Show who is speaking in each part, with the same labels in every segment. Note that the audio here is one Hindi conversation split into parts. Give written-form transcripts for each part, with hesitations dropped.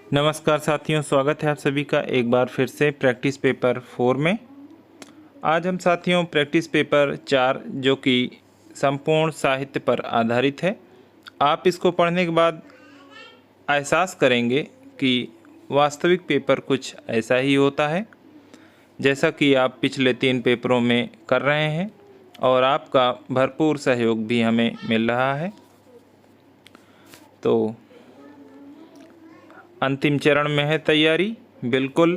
Speaker 1: नमस्कार साथियों, स्वागत है आप सभी का एक बार फिर से प्रैक्टिस पेपर 4 में। आज हम साथियों प्रैक्टिस पेपर 4 जो कि संपूर्ण साहित्य पर आधारित है, आप इसको पढ़ने के बाद एहसास करेंगे कि वास्तविक पेपर कुछ ऐसा ही होता है जैसा कि आप पिछले 3 पेपरों में कर रहे हैं और आपका भरपूर सहयोग भी हमें मिल रहा है। तो अंतिम चरण में है तैयारी। बिल्कुल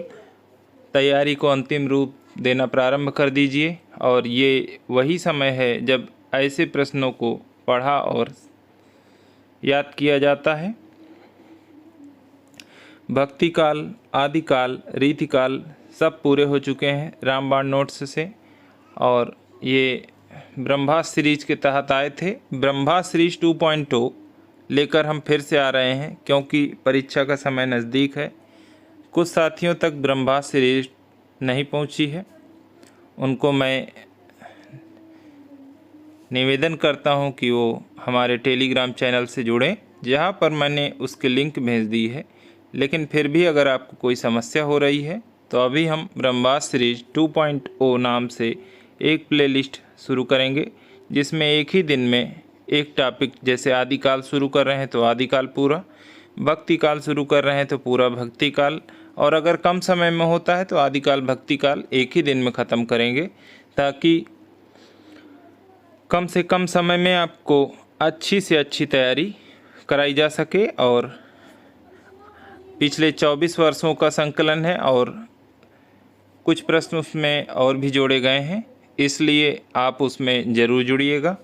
Speaker 1: तैयारी को अंतिम रूप देना प्रारंभ कर दीजिए और ये वही समय है जब ऐसे प्रश्नों को पढ़ा और याद किया जाता है। भक्ति काल, आदिकाल, रीतिकाल सब पूरे हो चुके हैं रामबाण नोट्स से और ये ब्रह्मास्त्र सीरीज के तहत आए थे। ब्रह्मास्त्र सीरीज 2.0 लेकर हम फिर से आ रहे हैं क्योंकि परीक्षा का समय नज़दीक है। कुछ साथियों तक ब्रह्मास्त्र सीरीज नहीं पहुंची है, उनको मैं निवेदन करता हूं कि वो हमारे टेलीग्राम चैनल से जुड़ें, जहां पर मैंने उसकी लिंक भेज दी है। लेकिन फिर भी अगर आपको कोई समस्या हो रही है तो अभी हम ब्रह्मास्त्र सीरीज 2.0 नाम से एक प्लेलिस्ट शुरू करेंगे, जिसमें एक ही दिन में एक टॉपिक, जैसे आदिकाल शुरू कर रहे हैं तो आदिकाल पूरा, भक्ति काल शुरू कर रहे हैं तो पूरा भक्ति काल, और अगर कम समय में होता है तो आदिकाल भक्ति काल एक ही दिन में ख़त्म करेंगे, ताकि कम से कम समय में आपको अच्छी से अच्छी तैयारी कराई जा सके। और पिछले 24 वर्षों का संकलन है और कुछ प्रश्न उसमें और भी जोड़े गए हैं, इसलिए आप उसमें ज़रूर जुड़िएगा।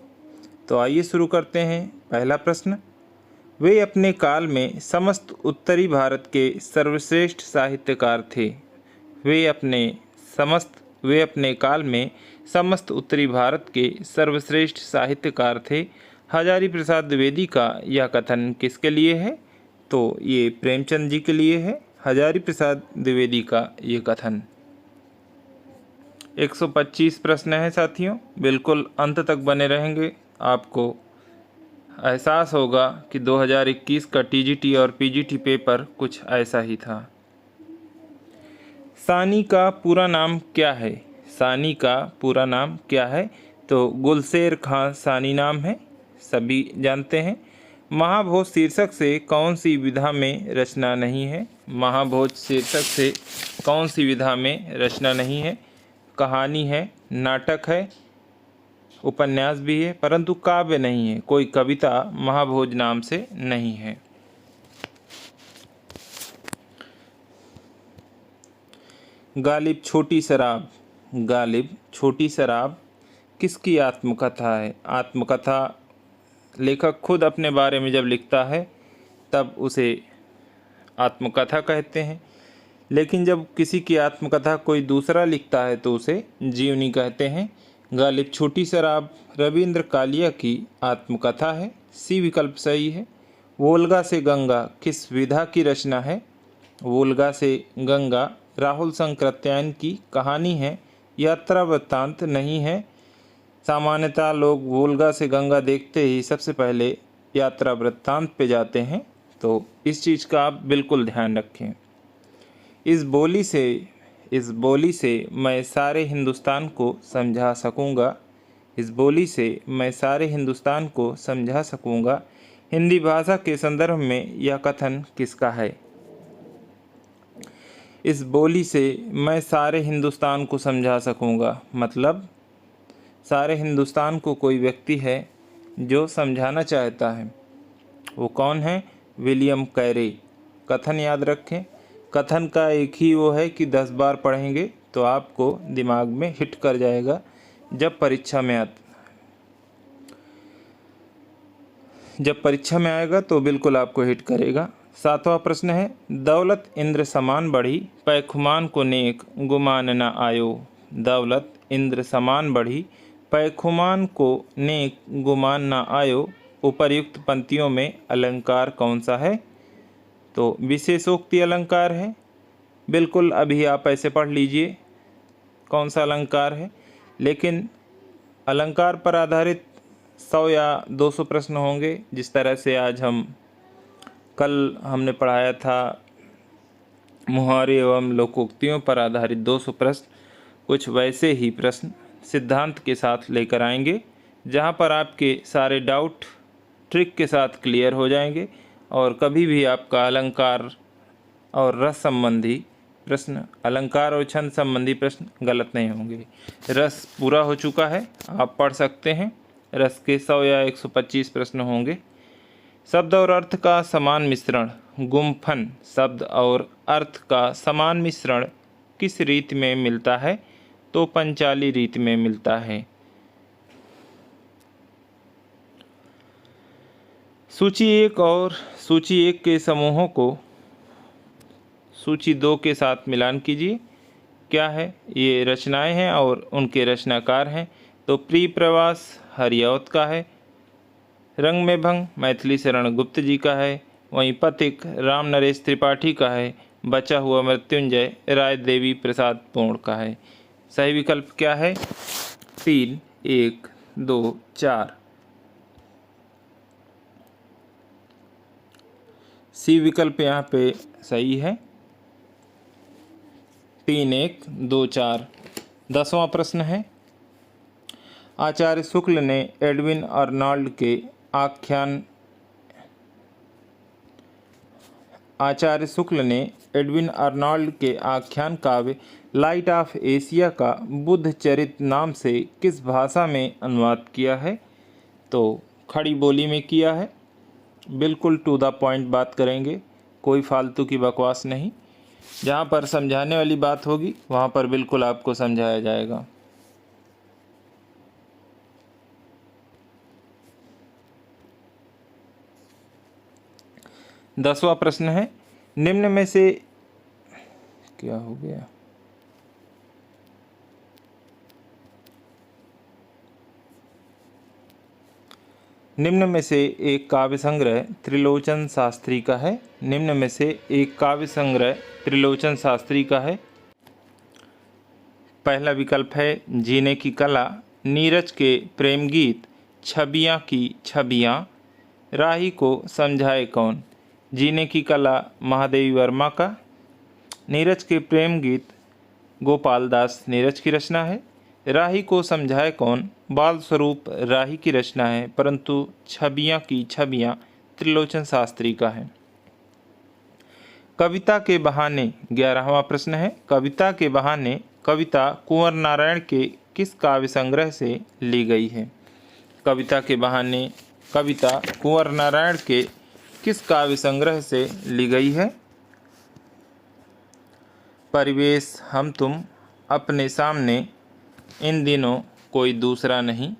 Speaker 1: तो आइए शुरू करते हैं। पहला प्रश्न, वे अपने काल में समस्त उत्तरी भारत के सर्वश्रेष्ठ साहित्यकार थे। वे अपने काल में समस्त उत्तरी भारत के सर्वश्रेष्ठ साहित्यकार थे। हजारी प्रसाद द्विवेदी का यह कथन किसके लिए है? तो ये प्रेमचंद जी के लिए है, हजारी प्रसाद द्विवेदी का ये कथन। 125 प्रश्न है साथियों, बिल्कुल अंत तक बने रहेंगे। आपको एहसास होगा कि 2021 का टीजीटी और पीजीटी पेपर कुछ ऐसा ही था। सानी का पूरा नाम क्या है? सानी का पूरा नाम क्या है? तो गुलशेर खां सानी नाम है, सभी जानते हैं। महाभोज शीर्षक से कौन सी विधा में रचना नहीं है? महाभोज शीर्षक से कौन सी विधा में रचना नहीं है? कहानी है, नाटक है, उपन्यास भी है, परंतु काव्य नहीं है। कोई कविता महाभोज नाम से नहीं है। गालिब छोटी शराब, गालिब छोटी शराब किसकी आत्मकथा है? आत्मकथा लेखक खुद अपने बारे में जब लिखता है तब उसे आत्मकथा कहते हैं, लेकिन जब किसी की आत्मकथा कोई दूसरा लिखता है तो उसे जीवनी कहते हैं। गालिब छोटी शराब रविंद्र कालिया की आत्मकथा है, सी विकल्प सही है। वोल्गा से गंगा किस विधा की रचना है? वोल्गा से गंगा राहुल संकृत्यायन की कहानी है, यात्रा वृत्तांत नहीं है। सामान्यतः लोग वोल्गा से गंगा देखते ही सबसे पहले यात्रा वृत्तांत पे जाते हैं, तो इस चीज़ का आप बिल्कुल ध्यान रखें। इस बोली से मैं सारे हिंदुस्तान को समझा सकूंगा। इस बोली से मैं सारे हिंदुस्तान को समझा सकूंगा। हिंदी भाषा के संदर्भ में यह कथन किसका है? इस बोली से मैं सारे हिंदुस्तान को समझा सकूंगा, मतलब सारे हिंदुस्तान को कोई व्यक्ति है जो समझाना चाहता है। वो कौन है? विलियम कैरे। कथन याद रखें। कथन का एक ही वो है कि 10 बार पढ़ेंगे तो आपको दिमाग में हिट कर जाएगा जब परीक्षा में आएगा तो बिल्कुल आपको हिट करेगा। 7वां प्रश्न है, दौलत इंद्र समान बढ़ी, पैखुमान को नेक गुमान न आयो। दौलत इंद्र समान बढ़ी, पैखुमान को नेक गुमान न आयो। उपर्युक्त पंक्तियों में अलंकार कौन सा है? तो विशेषोक्ति अलंकार है। बिल्कुल अभी आप ऐसे पढ़ लीजिए कौन सा अलंकार है, लेकिन अलंकार पर आधारित 100 या 200 प्रश्न होंगे। जिस तरह से कल हमने पढ़ाया था मुहावरे एवं लोकोक्तियों पर आधारित 200 प्रश्न, कुछ वैसे ही प्रश्न सिद्धांत के साथ लेकर आएंगे, जहां पर आपके सारे डाउट ट्रिक के साथ क्लियर हो जाएंगे और कभी भी आपका अलंकार और रस संबंधी प्रश्न, अलंकार और छंद संबंधी प्रश्न गलत नहीं होंगे। रस पूरा हो चुका है, आप पढ़ सकते हैं। रस के 100 या 125 प्रश्न होंगे। शब्द और अर्थ का समान मिश्रण, गुम्फन। शब्द और अर्थ का समान मिश्रण किस रीति में मिलता है? तो पंचाली रीति में मिलता है। सूची 1 और सूची 1 के समूहों को सूची 2 के साथ मिलान कीजिए। क्या है? ये रचनाएं हैं और उनके रचनाकार हैं। तो प्रिय प्रवास हरिऔध का है, रंग में भंग मैथिली शरण गुप्त जी का है, वहीं पथिक राम नरेश त्रिपाठी का है, बचा हुआ मृत्युंजय राय देवी प्रसाद पूर्ण का है। सही विकल्प क्या है? 3, 1, 2, 4। सी विकल्प यहाँ पे सही है। 3, 1, 2, 4। 10वां प्रश्न है, आचार्य शुक्ल ने एडविन अर्नॉल्ड के आख्यान काव्य लाइट ऑफ एशिया का बुद्ध चरित नाम से किस भाषा में अनुवाद किया है? तो खड़ी बोली में किया है। बिल्कुल टू द पॉइंट बात करेंगे, कोई फालतू की बकवास नहीं। जहाँ पर समझाने वाली बात होगी वहाँ पर बिल्कुल आपको समझाया जाएगा। दसवां प्रश्न है, निम्न में से क्या हो गया? निम्न में से एक काव्य संग्रह त्रिलोचन शास्त्री का है। निम्न में से एक काव्य संग्रह त्रिलोचन शास्त्री का है। पहला विकल्प है जीने की कला, नीरज के प्रेम गीत, छबियाँ की छबियाँ, राही को समझाए कौन। जीने की कला महादेवी वर्मा का, नीरज के प्रेम गीत गोपाल दास नीरज की रचना है, राही को समझाए कौन बाल स्वरूप राही की रचना है, परंतु छबियाँ की छबियाँ त्रिलोचन शास्त्री का है। कविता के बहाने 11वां प्रश्न है, कविता के बहाने कविता कुंवर नारायण के किस काव्य संग्रह से ली गई है? कविता के बहाने कविता कुंवर नारायण के किस काव्य संग्रह से ली गई है? परिवेश, हम तुम, अपने सामने, इन दिनों, कोई दूसरा नहीं।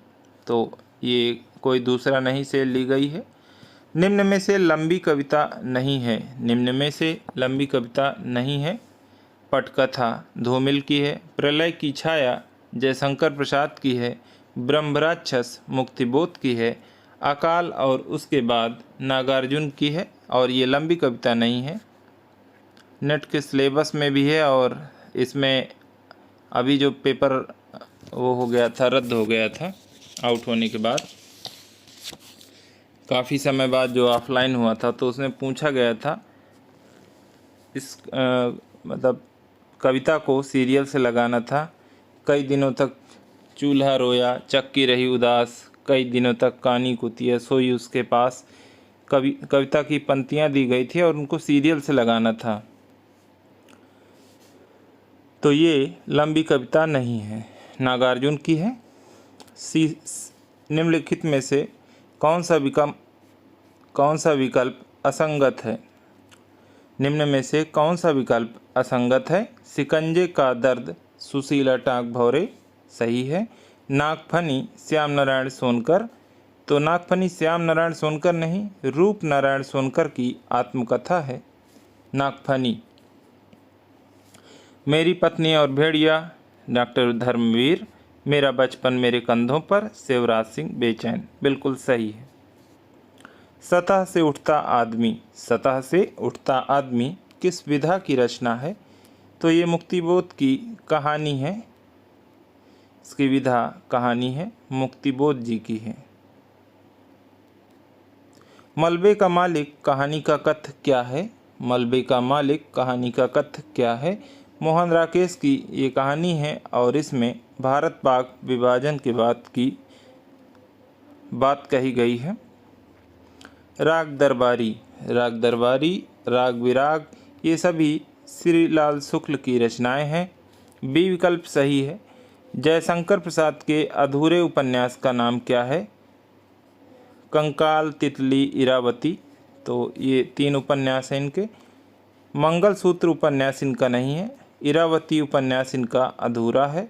Speaker 1: तो ये कोई दूसरा नहीं से ली गई है। निम्न में से लंबी कविता नहीं है। निम्न में से लंबी कविता नहीं है। पटकथा धूमिल की है, प्रलय की छाया जयशंकर प्रसाद की है, ब्रह्मराक्षस मुक्तिबोध की है, अकाल और उसके बाद नागार्जुन की है। और ये लंबी कविता नहीं है। नेट के सिलेबस में भी है और इसमें अभी जो पेपर वो हो गया था, रद्द हो गया था आउट होने के बाद, काफ़ी समय बाद जो ऑफलाइन हुआ था, तो उसमें पूछा गया था इस मतलब कविता को सीरियल से लगाना था। कई दिनों तक चूल्हा रोया, चक्की रही उदास, कई दिनों तक कानी कुतिया सोई उसके पास। कविता की पंक्तियाँ दी गई थी और उनको सीरियल से लगाना था। तो ये लंबी कविता नहीं है, नागार्जुन की है। निम्नलिखित में से कौन सा विकल्प असंगत है? निम्न में से कौन सा विकल्प असंगत है? शिकंजे का दर्द सुशीला टाँक भौरे सही है। नागफनी श्याम नारायण सोनकर, तो नागफनी श्याम नारायण सोनकर नहीं, रूप नारायण सोनकर की आत्मकथा है नागफनी। मेरी पत्नी और भेड़िया डॉक्टर धर्मवीर, मेरा बचपन मेरे कंधों पर शिवराज सिंह बेचैन बिल्कुल सही है। सतह से उठता आदमी, सतह से उठता आदमी किस विधा की रचना है? तो ये मुक्तिबोध की कहानी है। इसकी विधा कहानी है, मुक्तिबोध जी की है। मलबे का मालिक कहानी का कथ्य क्या है? मलबे का मालिक कहानी का कथ्य क्या है? मोहन राकेश की ये कहानी है और इसमें भारत पाक विभाजन के बाद की बात कही गई है। राग दरबारी, राग दरबारी, राग विराग, ये सभी श्रीलाल शुक्ल की रचनाएं हैं। बी विकल्प सही है। जयशंकर प्रसाद के अधूरे उपन्यास का नाम क्या है? कंकाल, तितली, इरावती। तो ये 3 उपन्यास हैं इनके। मंगलसूत्र उपन्यास इनका नहीं है। इरावती उपन्यास इनका अधूरा है।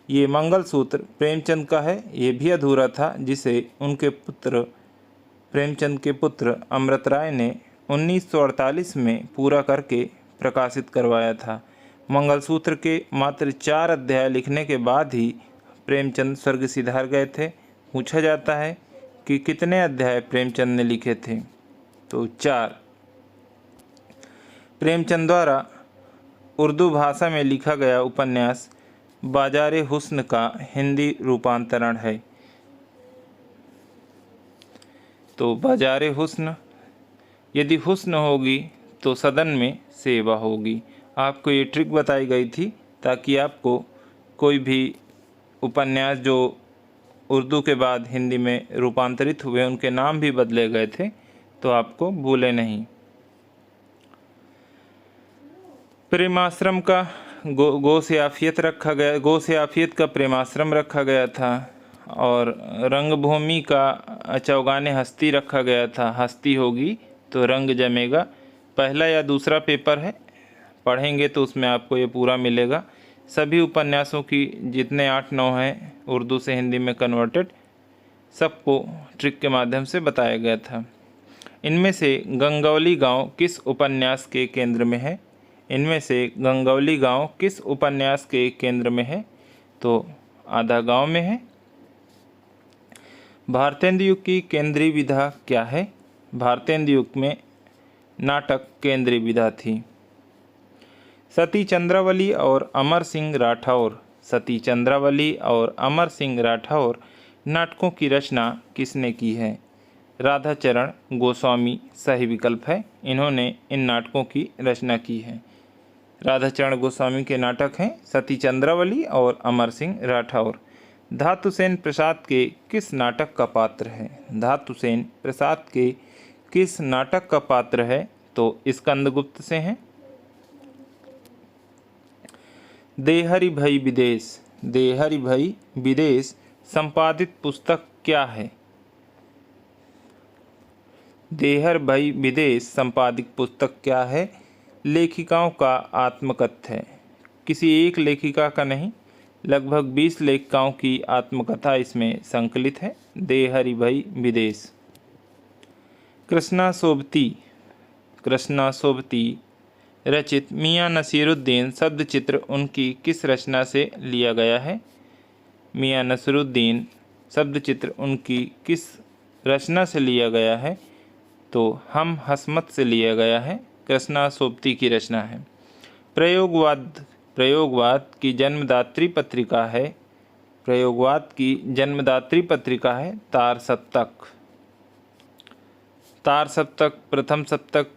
Speaker 1: ये मंगलसूत्र प्रेमचंद का है, ये भी अधूरा था, जिसे उनके पुत्र प्रेमचंद के पुत्र अमृत राय ने 1948 में पूरा करके प्रकाशित करवाया था। मंगलसूत्र के मात्र 4 अध्याय लिखने के बाद ही प्रेमचंद स्वर्ग सिधार गए थे। पूछा जाता है कि कितने अध्याय प्रेमचंद ने लिखे थे? तो 4। प्रेमचंद द्वारा उर्दू भाषा में लिखा गया उपन्यास बाजारे हुस्न का हिंदी रूपांतरण है। तो बाजारे हुस्न, यदि हुस्न होगी तो सदन में सेवा होगी। आपको ये ट्रिक बताई गई थी ताकि आपको कोई भी उपन्यास जो उर्दू के बाद हिंदी में रूपांतरित हुए उनके नाम भी बदले गए थे तो आपको भूले नहीं। प्रेमाश्रम का गो से आफियत रखा गया, गो से आफियत का प्रेमाश्रम रखा गया था। और रंगभूमि का चौगाने हस्ती रखा गया था। हस्ती होगी तो रंग जमेगा। पहला या दूसरा पेपर है, पढ़ेंगे तो उसमें आपको ये पूरा मिलेगा। सभी उपन्यासों की जितने 8-9 हैं उर्दू से हिंदी में कन्वर्टेड, सबको ट्रिक के माध्यम से बताया गया था। इनमें से गंगौली गांव किस उपन्यास के केंद्र में है? इनमें से गंगौली गांव किस उपन्यास के केंद्र में है? तो आधा गांव में है। भारतेंदु युग की केंद्रीय विधा क्या है? भारतेंदु युग में नाटक केंद्रीय विधा थी। सती चंद्रावली और अमर सिंह राठौर, सती चंद्रावली और अमर सिंह राठौर नाटकों की रचना किसने की है? राधाचरण गोस्वामी सही विकल्प है। इन्होंने इन नाटकों की रचना की है। राधाचरण गोस्वामी के नाटक हैं सती चंद्रावली और अमर सिंह राठौर। धातुसेन प्रसाद के किस नाटक का पात्र है? धातुसेन प्रसाद के किस नाटक का पात्र है? तो स्कंदगुप्त से हैं। देहरि भई विदेश, देहरि भई विदेश संपादित पुस्तक क्या है? देहर भई विदेश संपादित पुस्तक क्या है? लेखिकाओं का आत्मकथ्य है। किसी एक लेखिका का नहीं, लगभग 20 लेखिकाओं की आत्मकथा इसमें संकलित है। देहरि भई विदेश। कृष्णा सोबती, कृष्णा सोबती रचित मियां नसीरुद्दीन शब्द चित्र उनकी किस रचना से लिया गया है? मियां नसीरुद्दीन शब्द चित्र उनकी किस रचना से लिया गया है? तो हम हसमत से लिया गया है। कृष्णा सोबती की रचना है। प्रयोगवाद, प्रयोगवाद की जन्मदात्री पत्रिका है, प्रयोगवाद की जन्मदात्री पत्रिका है तार सप्तक। तार सप्तक, प्रथम सप्तक,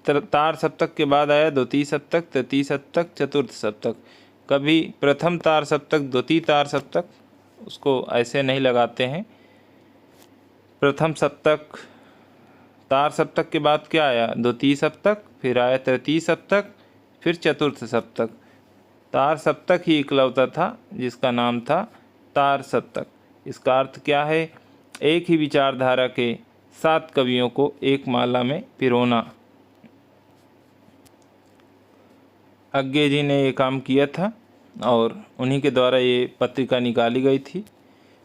Speaker 1: तार सप्तक के बाद आया द्वितीय सप्तक, तृतीय सप्तक, चतुर्थ सप्तक। कभी प्रथम तार सप्तक, द्वितीय तार सप्तक, उसको ऐसे नहीं लगाते हैं। प्रथम सप्तक, तार सप्तक के बाद क्या आया? द्वितीय सप्तक, फिर आया तृतीय सप्तक, फिर चतुर्थ सप्तक। तार सप्तक ही इकलौता था जिसका नाम था तार सप्तक। इसका अर्थ क्या है? एक ही विचारधारा के 7 कवियों को एक माला में पिरोना। अज्ञे जी ने ये काम किया था और उन्हीं के द्वारा ये पत्रिका निकाली गई थी।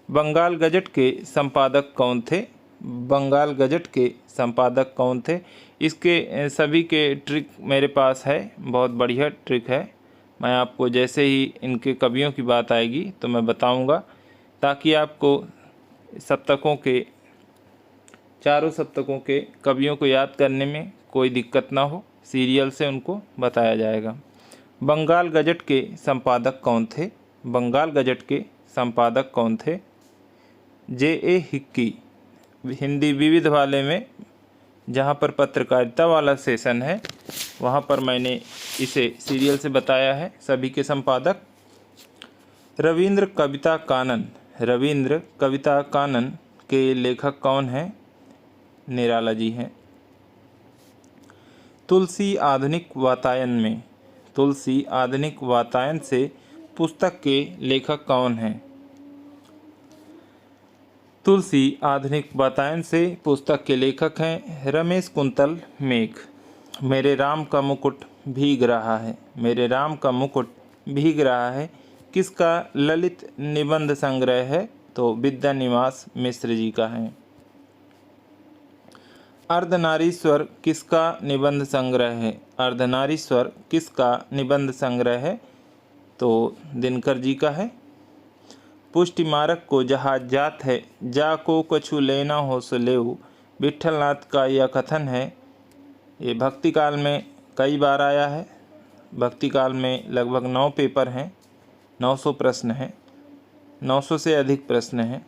Speaker 1: बंगाल गजट के संपादक कौन थे? बंगाल गजट के संपादक कौन थे? इसके सभी के ट्रिक मेरे पास है, बहुत बढ़िया ट्रिक है। मैं आपको जैसे ही इनके कवियों की बात आएगी तो मैं बताऊंगा, ताकि आपको सप्तकों के, चारों सप्तकों के कवियों को याद करने में कोई दिक्कत ना हो। सीरियल से उनको बताया जाएगा। बंगाल गजट के संपादक कौन थे? बंगाल गजट के संपादक कौन थे? J.A. हिक्की। हिंदी विविध वाले में जहाँ पर पत्रकारिता वाला सेशन है वहाँ पर मैंने इसे सीरियल से बताया है। सभी के संपादक रविंद्र कविता कानन। रविंद्र कविता कानन के लेखक कौन हैं? निराला जी हैं। तुलसी आधुनिक वातायन में। तुलसी आधुनिक वातायन से पुस्तक के लेखक कौन हैं? तुलसी आधुनिक वातायन से पुस्तक के लेखक हैं रमेश कुंतल मेघ। मेरे राम का मुकुट भीग रहा है। मेरे राम का मुकुट भीग रहा है किसका ललित निबंध संग्रह है? तो विद्यानिवास मिश्र जी का है। अर्धनारीश्वर किसका निबंध संग्रह है? अर्धनारीश्वर किसका निबंध संग्रह है? तो दिनकर जी का है। पुष्टि मारक को जहाज जात है, जा को कछु लेना हो सो लेऊ, विट्ठलनाथ का यह कथन है। ये भक्ति काल में कई बार आया है। भक्ति काल में लगभग 9 पेपर हैं, 900 प्रश्न हैं, 900 से अधिक प्रश्न हैं,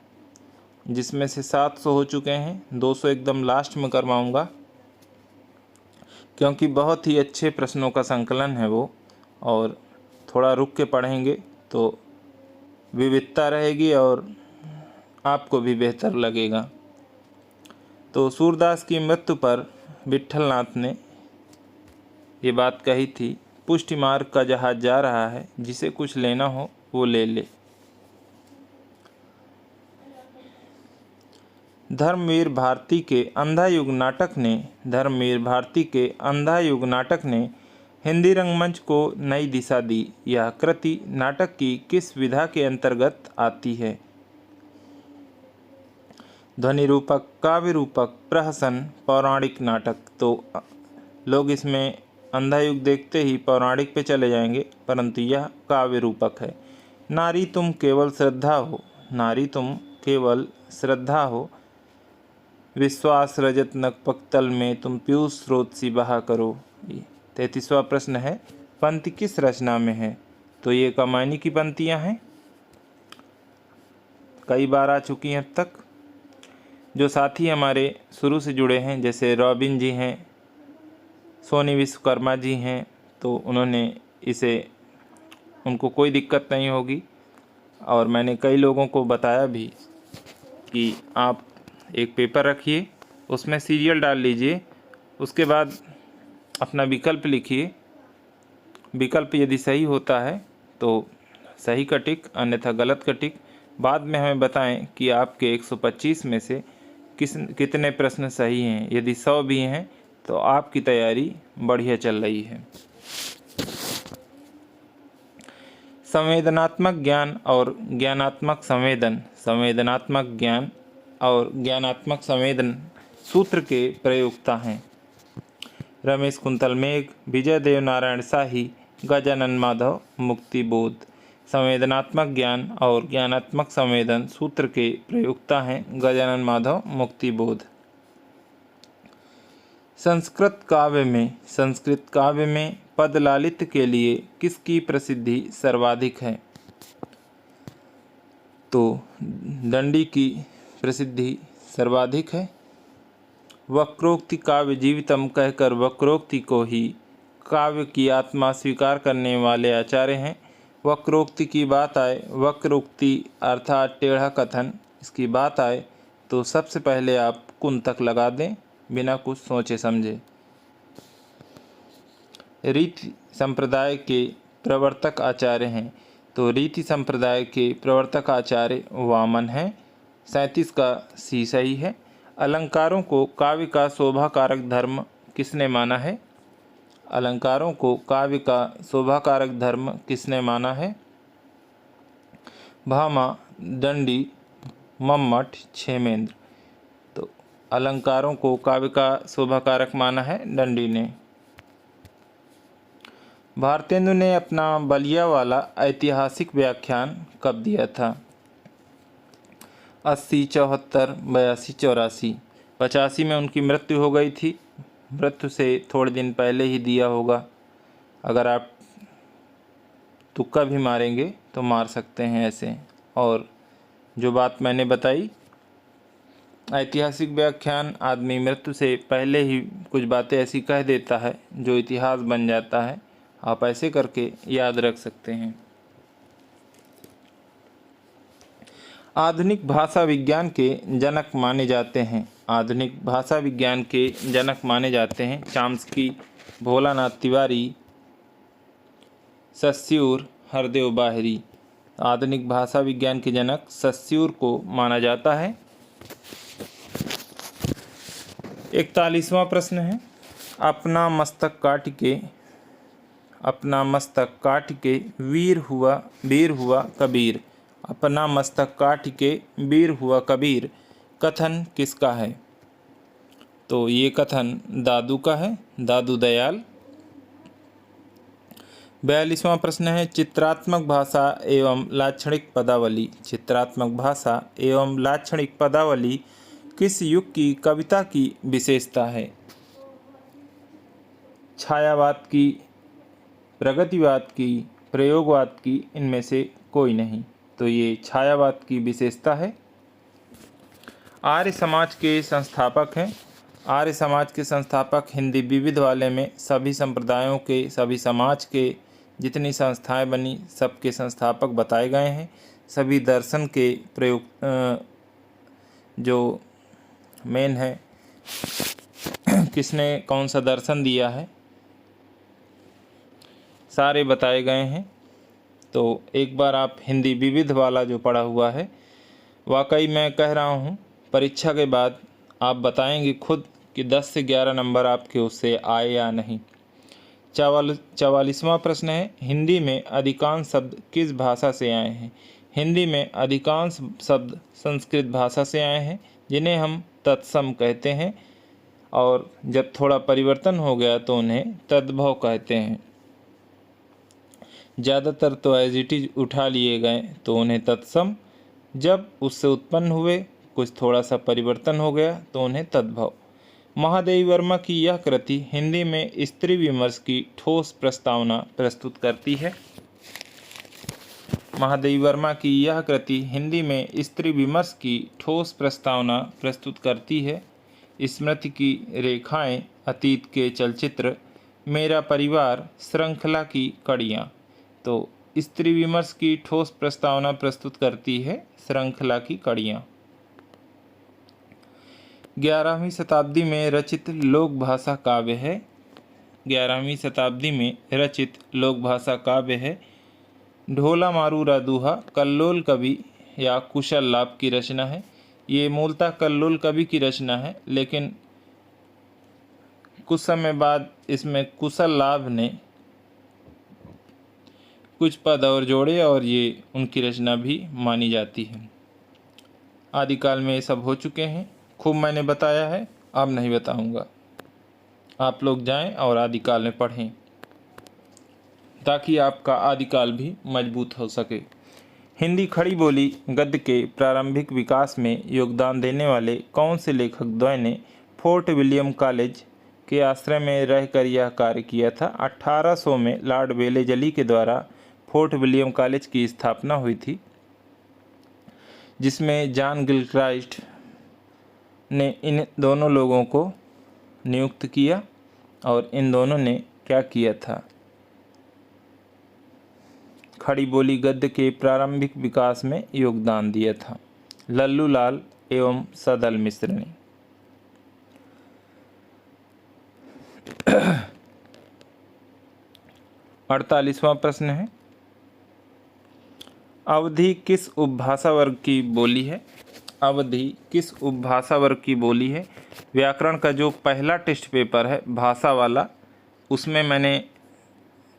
Speaker 1: जिसमें से 700 हो चुके हैं। 200 एकदम लास्ट में करवाऊंगा, क्योंकि बहुत ही अच्छे प्रश्नों का संकलन है वो, और थोड़ा रुक के पढ़ेंगे तो विविधता रहेगी और आपको भी बेहतर लगेगा। तो सूरदास की मृत्यु पर विट्ठलनाथ ने ये बात कही थी, पुष्टि मार्ग का जहाज जा रहा है, जिसे कुछ लेना हो वो ले ले। धर्मवीर भारती के अंधा युग नाटक ने धर्मवीर भारती के अंधा युग नाटक ने हिंदी रंगमंच को नई दिशा दी। यह कृति नाटक की किस विधा के अंतर्गत आती है? ध्वनि रूपक, काव्य रूपक, प्रहसन, पौराणिक नाटक। तो लोग इसमें अंधा युग देखते ही पौराणिक पे चले जाएंगे, परंतु यह काव्य रूपक है। नारी तुम केवल श्रद्धा हो, नारी तुम केवल श्रद्धा हो, विश्वास रजत नक पक्तल में तुम पीयूष स्रोत सी बहा करो। 33वां प्रश्न है, पंक्ति किस रचना में है? तो ये कमायनी की पंक्तियां हैं, कई बार आ चुकी हैं अब तक। जो साथी हमारे शुरू से जुड़े हैं, जैसे रॉबिन जी हैं, सोनी विश्वकर्मा जी हैं, तो उन्होंने इसे, उनको कोई दिक्कत नहीं होगी। और मैंने कई लोगों को बताया भी कि आप एक पेपर रखिए, उसमें सीरियल डाल लीजिए, उसके बाद अपना विकल्प लिखिए। विकल्प यदि सही होता है तो सही का टिक, अन्यथा गलत का टिक। बाद में हमें बताएं कि आपके 125 में से कितने प्रश्न सही हैं। यदि 100 भी हैं तो आपकी तैयारी बढ़िया चल रही है। संवेदनात्मक ज्ञान और ज्ञानात्मक संवेदन। संवेदनात्मक ज्ञान और ज्ञानात्मक संवेदन सूत्र के प्रयोक्ता हैं रमेश कुंतल मेघ, विजय देव नारायण शाही, गजानन माधव, मुक्तिबोध। संवेदनात्मक ज्ञान और ज्ञानात्मक संवेदन सूत्र के प्रयोक्ता हैं गजानन माधव, मुक्तिबोध। संस्कृत काव्य में पद लालित्य के लिए किसकी प्रसिद्धि सर्वाधिक है? तो दंडी की प्रसिद्धि सर्वाधिक है। वक्रोक्ति काव्य जीवितम कहकर वक्रोक्ति को ही काव्य की आत्मा स्वीकार करने वाले आचार्य हैं। वक्रोक्ति की बात आए, वक्रोक्ति अर्थात टेढ़ा कथन, इसकी बात आए तो सबसे पहले आप कुंतक लगा दें बिना कुछ सोचे समझे। रीति संप्रदाय के प्रवर्तक आचार्य हैं, तो रीति संप्रदाय के प्रवर्तक आचार्य वामन हैं। 37 का सी सही है। अलंकारों को काव्य का शोभा कारक धर्म किसने माना है? अलंकारों को काव्य का शोभा कारक धर्म किसने माना है? भामा, दंडी, मम्मट, क्षेमेंद्र। तो अलंकारों को काव्य का शोभा कारक माना है दंडी ने। भारतेंदु ने अपना बलिया वाला ऐतिहासिक व्याख्यान कब दिया था? 80, 74, 82, 84, 85 में उनकी मृत्यु हो गई थी। मृत्यु से थोड़े दिन पहले ही दिया होगा। अगर आप तुक्का भी मारेंगे तो मार सकते हैं ऐसे। और जो बात मैंने बताई ऐतिहासिक व्याख्यान आदमी मृत्यु से पहले ही कुछ बातें ऐसी कह देता है जो इतिहास बन जाता है। आप ऐसे करके याद रख सकते हैं। आधुनिक भाषा विज्ञान के जनक माने जाते हैं। आधुनिक भाषा विज्ञान के जनक माने जाते हैं चाम्स्की, भोलानाथ तिवारी, सस्यूर, हरदेव बाहरी। आधुनिक भाषा विज्ञान के जनक सस्यूर को माना जाता है। 41वां प्रश्न है, अपना मस्तक काट के वीर हुआ कबीर। अपना मस्तक काट के वीर हुआ कबीर कथन किसका है? तो ये कथन दादू का है, दादू दयाल। 42वां प्रश्न है, चित्रात्मक भाषा एवं लाक्षणिक पदावली। चित्रात्मक भाषा एवं लाक्षणिक पदावली किस युग की कविता की विशेषता है? छायावाद की, प्रगतिवाद की, प्रयोगवाद की, इनमें से कोई नहीं। तो ये छायावाद की विशेषता है। आर्य समाज के संस्थापक हैं। आर्य समाज के संस्थापक हिंदी विविध वाले में सभी संप्रदायों के, सभी समाज के जितनी संस्थाएं बनी सबके संस्थापक बताए गए हैं। सभी दर्शन के प्रयोग जो मेन है किसने कौन सा दर्शन दिया है सारे बताए गए हैं। तो एक बार आप हिंदी विविध वाला जो पढ़ा हुआ है, वाकई मैं कह रहा हूँ परीक्षा के बाद आप बताएंगे खुद कि 10 से 11 नंबर आपके उससे आए या नहीं। 44वां प्रश्न है, हिंदी में अधिकांश शब्द किस भाषा से आए हैं? हिंदी में अधिकांश शब्द संस्कृत भाषा से आए हैं जिन्हें हम तत्सम कहते हैं, और जब थोड़ा परिवर्तन हो गया तो उन्हें तद्भव कहते हैं। ज़्यादातर तो एज इट इज उठा लिए गए तो उन्हें तत्सम, जब उससे उत्पन्न हुए कुछ थोड़ा सा परिवर्तन हो गया तो उन्हें तद्भव। महादेवी वर्मा की यह कृति हिंदी में स्त्री विमर्श की ठोस प्रस्तावना प्रस्तुत करती है। महादेवी वर्मा की यह कृति हिंदी में स्त्री विमर्श की ठोस प्रस्तावना प्रस्तुत करती है। स्मृति की रेखाएं, अतीत के चलचित्र, मेरा परिवार, श्रृंखला की कड़ियाँ। तो स्त्री विमर्श की ठोस प्रस्तावना प्रस्तुत करती है श्रृंखला की कड़ियाँ। 11वीं शताब्दी में रचित लोक भाषा काव्य है। 11वीं शताब्दी में रचित लोक भाषा काव्य है ढोला मारू रादूहा, कल्लोल कवि या कुशल लाभ की रचना है। ये मूलतः कल्लोल कवि की रचना है, लेकिन कुछ समय बाद इसमें कुशल लाभ ने कुछ पद और जोड़े और ये उनकी रचना भी मानी जाती है। आदिकाल में ये सब हो चुके हैं, खूब मैंने बताया है, अब नहीं बताऊंगा। आप लोग जाएं और आदिकाल में पढ़ें ताकि आपका आदिकाल भी मजबूत हो सके। हिंदी खड़ी बोली गद्य के प्रारंभिक विकास में योगदान देने वाले कौन से लेखक द्वय ने फोर्ट विलियम कॉलेज के आश्रय में रहकर यह कार्य किया था? 1800 में लॉर्ड वेलेजली के द्वारा फोर्ट विलियम कॉलेज की स्थापना हुई थी, जिसमें जॉन गिलक्राइस्ट ने इन दोनों लोगों को नियुक्त किया। और इन दोनों ने क्या किया था? खड़ी बोली गद्य के प्रारंभिक विकास में योगदान दिया था, लल्लू लाल एवं सदल मिश्र ने। अड़तालीसवां प्रश्न है, अवधि किस उपभाषा वर्ग की बोली है? अवधि किस उपभाषा वर्ग की बोली है? व्याकरण का जो पहला टेस्ट पेपर है भाषा वाला, उसमें मैंने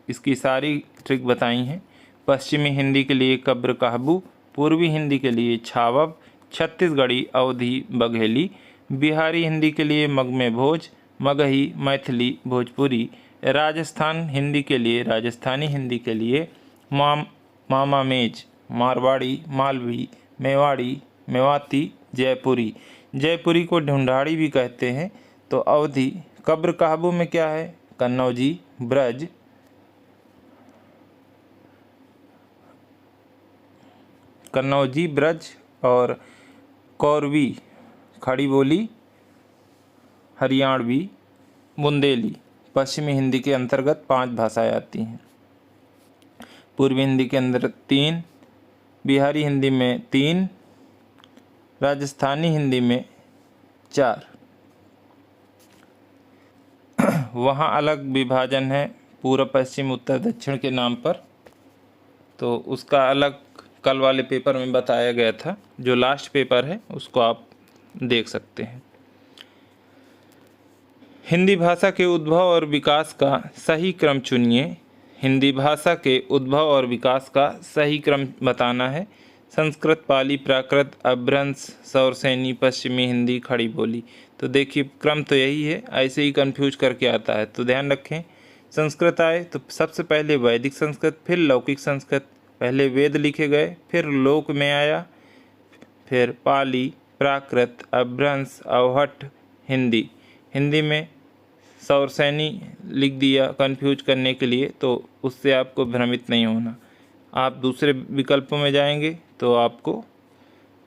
Speaker 1: इसकी सारी ट्रिक बताई हैं। पश्चिमी हिंदी के लिए कब्र कहबू, पूर्वी हिंदी के लिए छावब, छत्तीसगढ़ी अवधि बघेली, बिहारी हिंदी के लिए मगमे भोज, मगही मैथिली भोजपुरी, राजस्थान हिंदी के लिए, राजस्थानी हिंदी के लिए मामा मेज, मारवाड़ी मालवी, मेवाड़ी मेवाती, जयपुरी। जयपुरी को ढूंढाड़ी भी कहते हैं। तो अवधि कब्र कहबू में क्या है? कन्नौजी, ब्रज, कन्नौजी, ब्रज और कौरवी खड़ी बोली, हरियाणवी, बुंदेली। पश्चिमी हिंदी के अंतर्गत 5 भाषाएं आती हैं। पूर्वी हिंदी के अंदर 3, बिहारी हिंदी में 3, राजस्थानी हिंदी में 4। वहाँ अलग विभाजन है पूर्व पश्चिम उत्तर दक्षिण के नाम पर, तो उसका अलग कल वाले पेपर में बताया गया था। जो लास्ट पेपर है उसको आप देख सकते हैं। हिंदी भाषा के उद्भव और विकास का सही क्रम चुनिए। हिंदी भाषा के उद्भव और विकास का सही क्रम बताना है। संस्कृत, पाली, प्राकृत, अपभ्रंश, सौरसेनी, पश्चिमी हिंदी, खड़ी बोली। तो देखिए क्रम तो यही है, ऐसे ही कंफ्यूज करके आता है, तो ध्यान रखें। संस्कृत आए तो सबसे पहले वैदिक संस्कृत, फिर लौकिक संस्कृत। पहले वेद लिखे गए, फिर लोक में आया, फिर पाली, प्राकृत, अपभ्रंश, अवहट्ठ, हिंदी। हिंदी में सौरसेनी लिख दिया कंफ्यूज करने के लिए, तो उससे आपको भ्रमित नहीं होना। आप दूसरे विकल्पों में जाएंगे तो आपको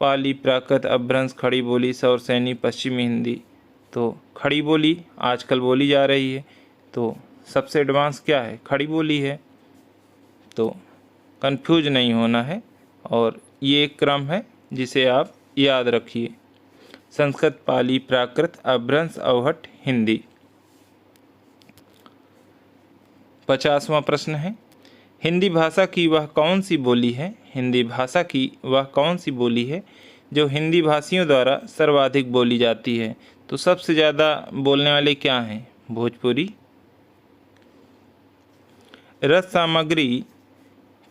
Speaker 1: पाली, प्राकृत, अपभ्रंश, खड़ी बोली, सौरसेनी, पश्चिमी हिंदी। तो खड़ी बोली आजकल बोली जा रही है, तो सबसे एडवांस क्या है? खड़ी बोली है। तो कंफ्यूज नहीं होना है, और ये एक क्रम है जिसे आप याद रखिए। संस्कृत, पाली, प्राकृत, अपभ्रंश, अवहट्ठ, हिंदी। 50वां प्रश्न है, हिंदी भाषा की वह कौन सी बोली है? हिंदी भाषा की वह कौन सी बोली है जो हिंदी भाषियों द्वारा सर्वाधिक बोली जाती है? तो सबसे ज़्यादा बोलने वाले क्या हैं? भोजपुरी। रस सामग्री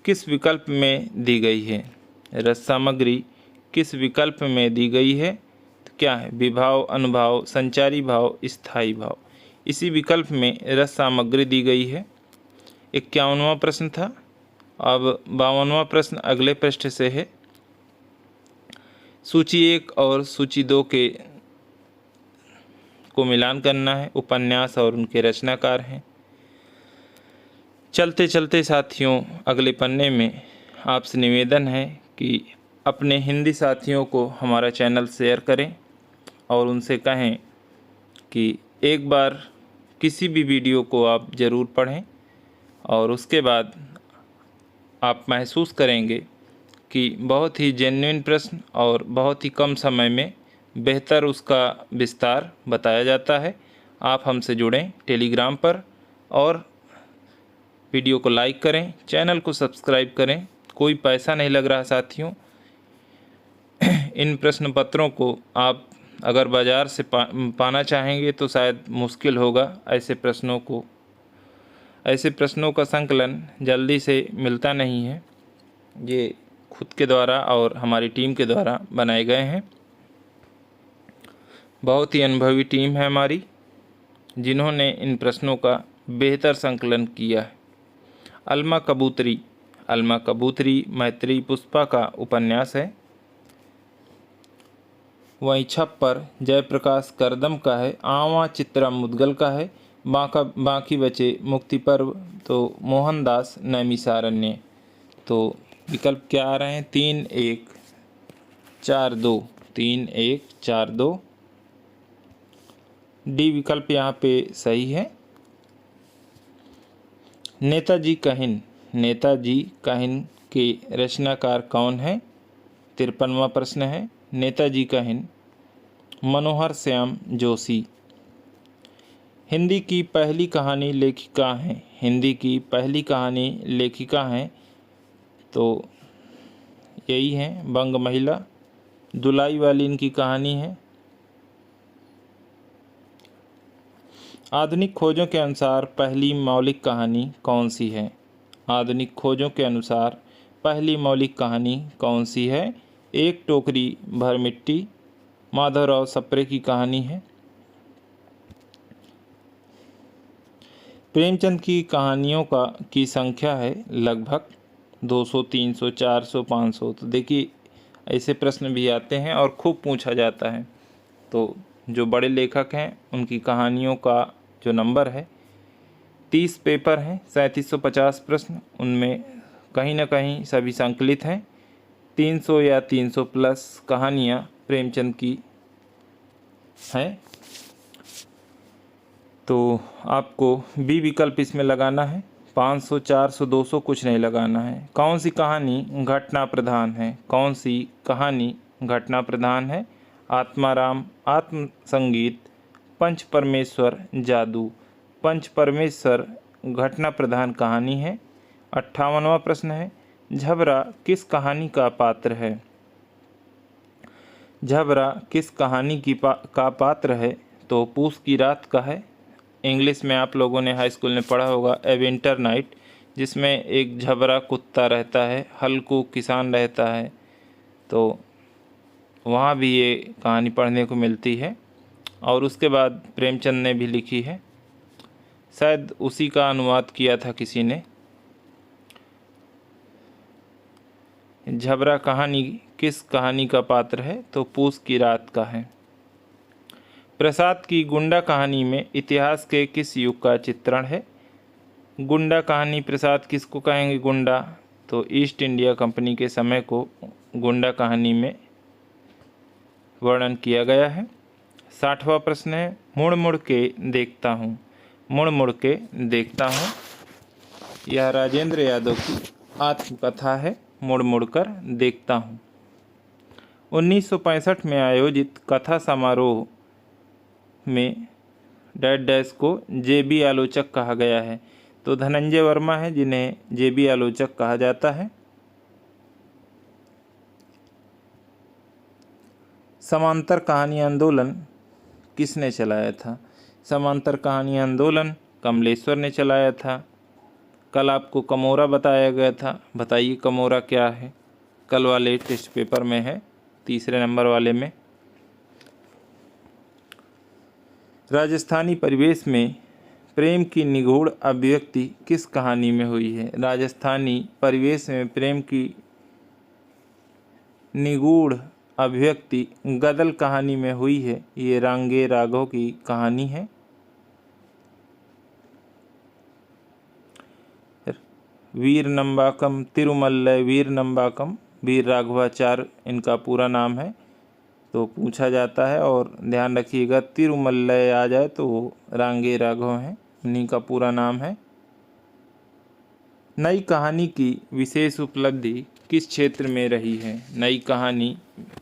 Speaker 1: किस विकल्प में दी गई है? रस सामग्री किस विकल्प में दी गई है? तो क्या है? विभाव, अनुभाव, संचारी भाव, स्थायी भाव। इसी विकल्प में रस सामग्री दी गई है। 51वां प्रश्न था। अब 52वां प्रश्न अगले पृष्ठ से है। सूची 1 और सूची 2 को मिलान करना है। उपन्यास और उनके रचनाकार हैं। चलते चलते साथियों, अगले पन्ने में आपसे निवेदन है कि अपने हिंदी साथियों को हमारा चैनल शेयर करें और उनसे कहें कि एक बार किसी भी वीडियो को आप ज़रूर पढ़ें, और उसके बाद आप महसूस करेंगे कि बहुत ही जेन्युइन प्रश्न और बहुत ही कम समय में बेहतर उसका विस्तार बताया जाता है। आप हमसे जुड़ें टेलीग्राम पर, और वीडियो को लाइक करें, चैनल को सब्सक्राइब करें। कोई पैसा नहीं लग रहा साथियों। इन प्रश्न पत्रों को आप अगर बाज़ार से पाना चाहेंगे तो शायद मुश्किल होगा। ऐसे प्रश्नों का संकलन जल्दी से मिलता नहीं है। ये खुद के द्वारा और हमारी टीम के द्वारा बनाए गए हैं। बहुत ही अनुभवी टीम है हमारी, जिन्होंने इन प्रश्नों का बेहतर संकलन किया है। अलमा कबूतरी मैत्रेयी पुष्पा का उपन्यास है। वहीं छप्पर जयप्रकाश करदम का है। आवां चित्रा मुदगल का है। बाकी बचे मुक्ति पर्व तो मोहनदास नैमिषारण्य। तो विकल्प क्या आ रहे हैं? 3, 1, 4, 2। 3, 1, 4, 2। डी विकल्प यहाँ पे सही है। नेताजी कहिन के रचनाकार कौन है? 53वां प्रश्न है। नेताजी कहिन मनोहर श्याम जोशी। हिंदी की पहली कहानी लेखिका हैं। हिंदी की पहली कहानी लेखिका हैं तो यही हैं बंग महिला। दुलाई वाली इनकी कहानी है। आधुनिक खोजों के अनुसार पहली मौलिक कहानी कौन सी है? आधुनिक खोजों के अनुसार पहली मौलिक कहानी कौन सी है? एक टोकरी भर मिट्टी माधवराव सप्रे की कहानी है। प्रेमचंद की कहानियों की संख्या है लगभग 200, 300, 400, 500। तो देखिए ऐसे प्रश्न भी आते हैं और खूब पूछा जाता है। तो जो बड़े लेखक हैं उनकी कहानियों का जो नंबर है 30 पेपर हैं, 3750 प्रश्न। उनमें कहीं ना कहीं सभी संकलित हैं। 300 या 300 प्लस कहानियाँ प्रेमचंद की है। तो आपको बी विकल्प इसमें लगाना है। 500, 400, 200 कुछ नहीं लगाना है। कौन सी कहानी घटना प्रधान है? कौन सी कहानी घटना प्रधान है? आत्माराम, आत्म संगीत, पंच परमेश्वर, जादू। पंच परमेश्वर घटना प्रधान कहानी है। 58वां प्रश्न है, झबरा किस कहानी का पात्र है? झबरा किस कहानी का पात्र है? तो पूस की रात का है। इंग्लिश में आप लोगों ने हाई स्कूल में पढ़ा होगा ए विंटर नाइट, जिसमें एक झबरा कुत्ता रहता है, हल्कू किसान रहता है। तो वहाँ भी ये कहानी पढ़ने को मिलती है और उसके बाद प्रेमचंद ने भी लिखी है, शायद उसी का अनुवाद किया था किसी ने। झबरा कहानी किस कहानी का पात्र है? तो पूस की रात का है। प्रसाद की गुंडा कहानी में इतिहास के किस युग का चित्रण है? गुंडा कहानी प्रसाद किसको कहेंगे गुंडा? तो ईस्ट इंडिया कंपनी के समय को गुंडा कहानी में वर्णन किया गया है। 60वां प्रश्न है, मुड़ मुड़ के देखता हूँ। मुड़ मुड़ के देखता हूँ, यह राजेंद्र यादव की आत्मकथा है। मुड़ मुड़ कर देखता हूँ। 1965 में आयोजित कथा समारोह में डैश डैश को जेबी आलोचक कहा गया है। तो धनंजय वर्मा है जिन्हें जेबी आलोचक कहा जाता है। समांतर कहानी आंदोलन किसने चलाया था? समांतर कहानी आंदोलन कमलेश्वर ने चलाया था। कल आपको कमोरा बताया गया था, बताइए कमोरा क्या है? कल वाले टेस्ट पेपर में है, तीसरे नंबर वाले में। राजस्थानी परिवेश में प्रेम की निगूढ़ अभिव्यक्ति किस कहानी में हुई है? राजस्थानी परिवेश में प्रेम की निगूढ़ अभिव्यक्ति गदल कहानी में हुई है। ये रांगे राघव की कहानी है। वीर नंबाकम तिरुमल्लय वीर नंबाकम, वीर राघवाचार्य इनका पूरा नाम है। तो पूछा जाता है और ध्यान रखिएगा, तिरुमल्लय आ जाए तो वो रांगे राघव हैं, उन्हीं का पूरा नाम है। नई कहानी की विशेष उपलब्धि किस क्षेत्र में रही है? नई कहानी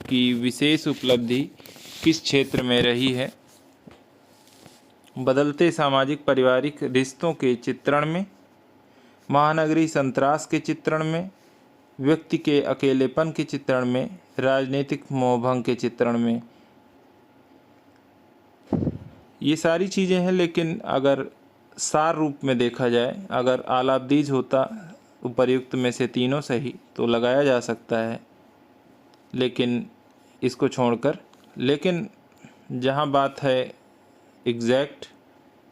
Speaker 1: की विशेष उपलब्धि किस क्षेत्र में रही है? बदलते सामाजिक पारिवारिक रिश्तों के चित्रण में, महानगरी संत्रास के चित्रण में, व्यक्ति के अकेलेपन के चित्रण में, राजनीतिक मोहभंग के चित्रण में। ये सारी चीज़ें हैं, लेकिन अगर सार रूप में देखा जाए, अगर आलापदीज होता उपर्युक्त में से तीनों सही तो लगाया जा सकता है, लेकिन इसको छोड़कर। लेकिन जहाँ बात है एग्जैक्ट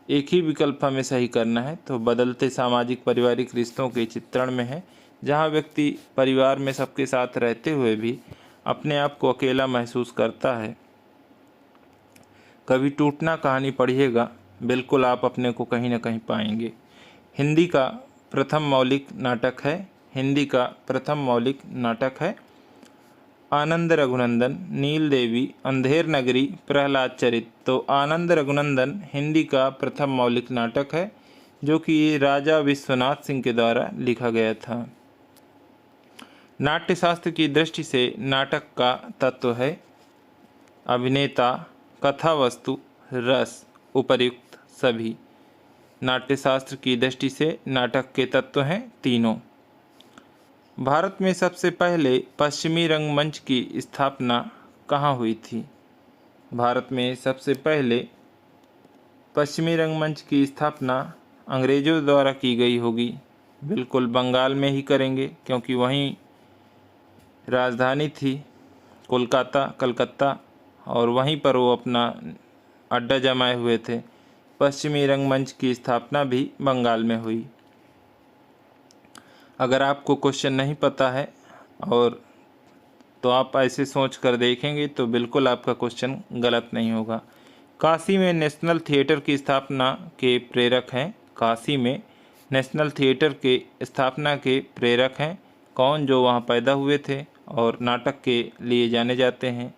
Speaker 1: एक ही विकल्प हमें सही करना है, तो बदलते सामाजिक पारिवारिक रिश्तों के चित्रण में है, जहाँ व्यक्ति परिवार में सबके साथ रहते हुए भी अपने आप को अकेला महसूस करता है। कभी टूटना कहानी पढ़िएगा, बिल्कुल आप अपने को कहीं ना कहीं पाएंगे। हिंदी का प्रथम मौलिक नाटक है। हिंदी का प्रथम मौलिक नाटक है आनंद रघुनंदन, नील देवी, अंधेर नगरी, प्रहलाद चरित। तो आनंद रघुनंदन हिंदी का प्रथम मौलिक नाटक है, जो कि राजा विश्वनाथ सिंह के द्वारा लिखा गया था। नाट्यशास्त्र की दृष्टि से नाटक का तत्व है अभिनेता, कथा वस्तु, रस, उपर्युक्त सभी। नाट्यशास्त्र की दृष्टि से नाटक के तत्व हैं तीनों। भारत में सबसे पहले पश्चिमी रंगमंच की स्थापना कहाँ हुई थी? भारत में सबसे पहले पश्चिमी रंगमंच की स्थापना अंग्रेज़ों द्वारा की गई होगी। बिल्कुल बंगाल में ही करेंगे, क्योंकि वहीं राजधानी थी कलकत्ता, और वहीं पर वो अपना अड्डा जमाए हुए थे। पश्चिमी रंगमंच की स्थापना भी बंगाल में हुई। अगर आपको क्वेश्चन नहीं पता है और तो आप ऐसे सोच कर देखेंगे तो बिल्कुल आपका क्वेश्चन गलत नहीं होगा। काशी में नेशनल थिएटर की स्थापना के प्रेरक हैं। काशी में नेशनल थिएटर के स्थापना के प्रेरक हैं कौन? जो वहाँ पैदा हुए थे और नाटक के लिए जाने जाते हैं,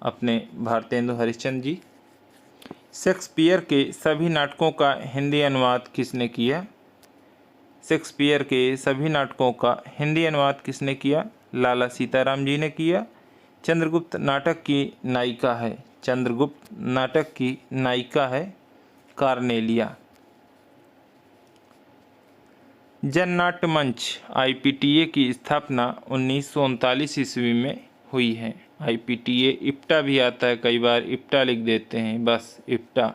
Speaker 1: अपने भारतेंदु हरिश्चंद्र जी। शेक्सपियर के सभी नाटकों का हिंदी अनुवाद किसने किया? शेक्सपियर के सभी नाटकों का हिंदी अनुवाद किसने किया? लाला सीताराम जी ने किया। चंद्रगुप्त नाटक की नायिका है, चंद्रगुप्त नाटक की नायिका है कार्नेलिया। जननाट्य मंच IPTA की स्थापना 1939 ईस्वी में हुई है। IPTA इप्टा भी आता है, कई बार इप्टा लिख देते हैं, बस इप्टा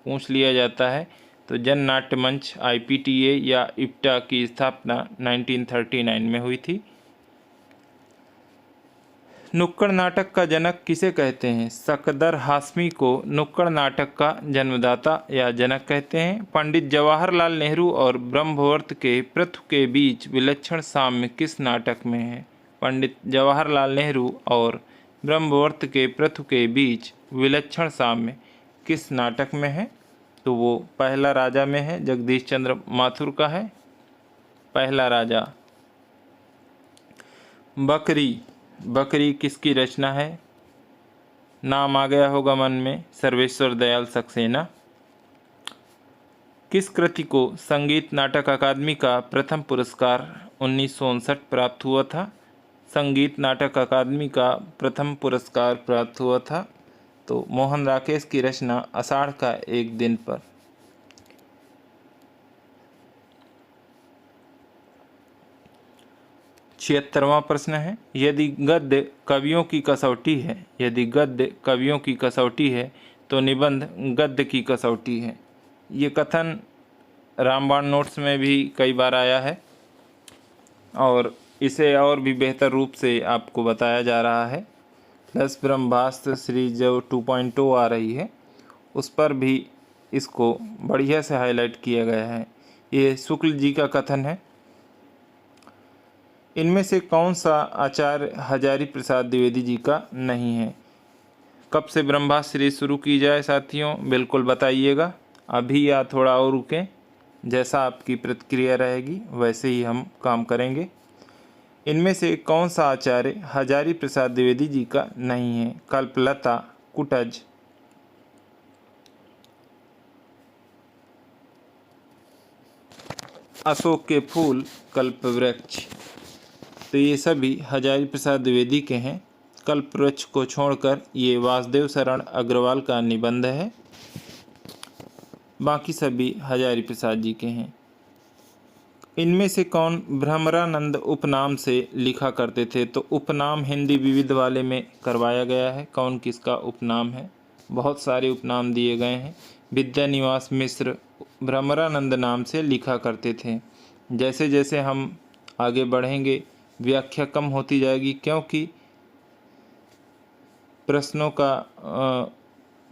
Speaker 1: पूछ लिया जाता है। तो जननाट्य मंच IPTA या इप्टा की स्थापना 1939 में हुई थी। नुक्कड़ नाटक का जनक किसे कहते हैं? सकदर हाशमी को नुक्कड़ नाटक का जन्मदाता या जनक कहते हैं। पंडित जवाहरलाल नेहरू और ब्रह्मवर्त के पृथु के बीच विलक्षण साम्य किस नाटक में है? पंडित जवाहरलाल नेहरू और ब्रह्मवर्त के पृथु के बीच विलक्षण साम्य किस नाटक में है? तो वो पहला राजा में है, जगदीश चंद्र माथुर का है पहला राजा। बकरी किसकी रचना है? नाम आ गया होगा मन में, सर्वेश्वर दयाल सक्सेना। किस कृति को संगीत नाटक अकादमी का प्रथम पुरस्कार 1959 प्राप्त हुआ था? संगीत नाटक अकादमी का प्रथम पुरस्कार प्राप्त हुआ था तो मोहन राकेश की रचना आषाढ़ का एक दिन पर। 76वां प्रश्न है, यदि गद्य कवियों की कसौटी है, यदि गद्य कवियों की कसौटी है तो निबंध गद्य की कसौटी है। ये कथन रामबाण नोट्स में भी कई बार आया है और इसे और भी बेहतर रूप से आपको बताया जा रहा है। प्लस ब्रह्मास्त्र सीरीज जो 2.0 आ रही है उस पर भी इसको बढ़िया से हाईलाइट किया गया है। ये शुक्ल जी का कथन है, इनमें से कौन सा आचार्य हजारी प्रसाद द्विवेदी जी का नहीं है? कब से ब्रह्मास्त्र सीरीज शुरू की जाए साथियों, बिल्कुल बताइएगा, अभी या थोड़ा और रुकें, जैसा आपकी प्रतिक्रिया रहेगी वैसे ही हम काम करेंगे। इनमें से कौन सा आचार्य हजारी प्रसाद द्विवेदी जी का नहीं है? कल्पलता, कुटज, अशोक के फूल, कल्पवृक्ष। तो ये सभी हजारी प्रसाद द्विवेदी के हैं। कल्पवृक्ष को छोड़कर ये वासुदेव शरण अग्रवाल का निबंध है, बाकी सभी हजारी प्रसाद जी के हैं। इनमें से कौन भ्रमरानंद उपनाम से लिखा करते थे? तो उपनाम हिंदी विविध वाले में करवाया गया है। कौन किसका उपनाम है? बहुत सारे उपनाम दिए गए हैं। विद्यानिवास मिश्र भ्रमरानंद नाम से लिखा करते थे। जैसे जैसे हम आगे बढ़ेंगे व्याख्या कम होती जाएगी, क्योंकि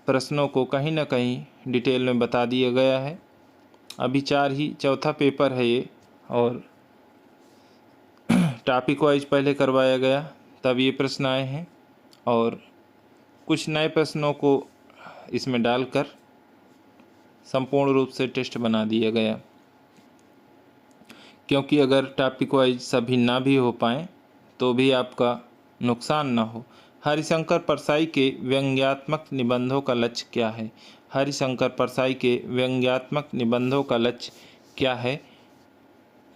Speaker 1: प्रश्नों को कहीं ना कहीं डिटेल में बता दिया गया है। अभी चौथा पेपर है ये और टॉपिक वाइज पहले करवाया गया तब ये प्रश्न आए हैं और कुछ नए प्रश्नों को इसमें डालकर संपूर्ण रूप से टेस्ट बना दिया गया, क्योंकि अगर टॉपिक वाइज सभी ना भी हो पाएँ तो भी आपका नुकसान ना हो। हरिशंकर परसाई के व्यंग्यात्मक निबंधों का लक्ष्य क्या है? हरिशंकर परसाई के व्यंग्यात्मक निबंधों का लक्ष्य क्या है?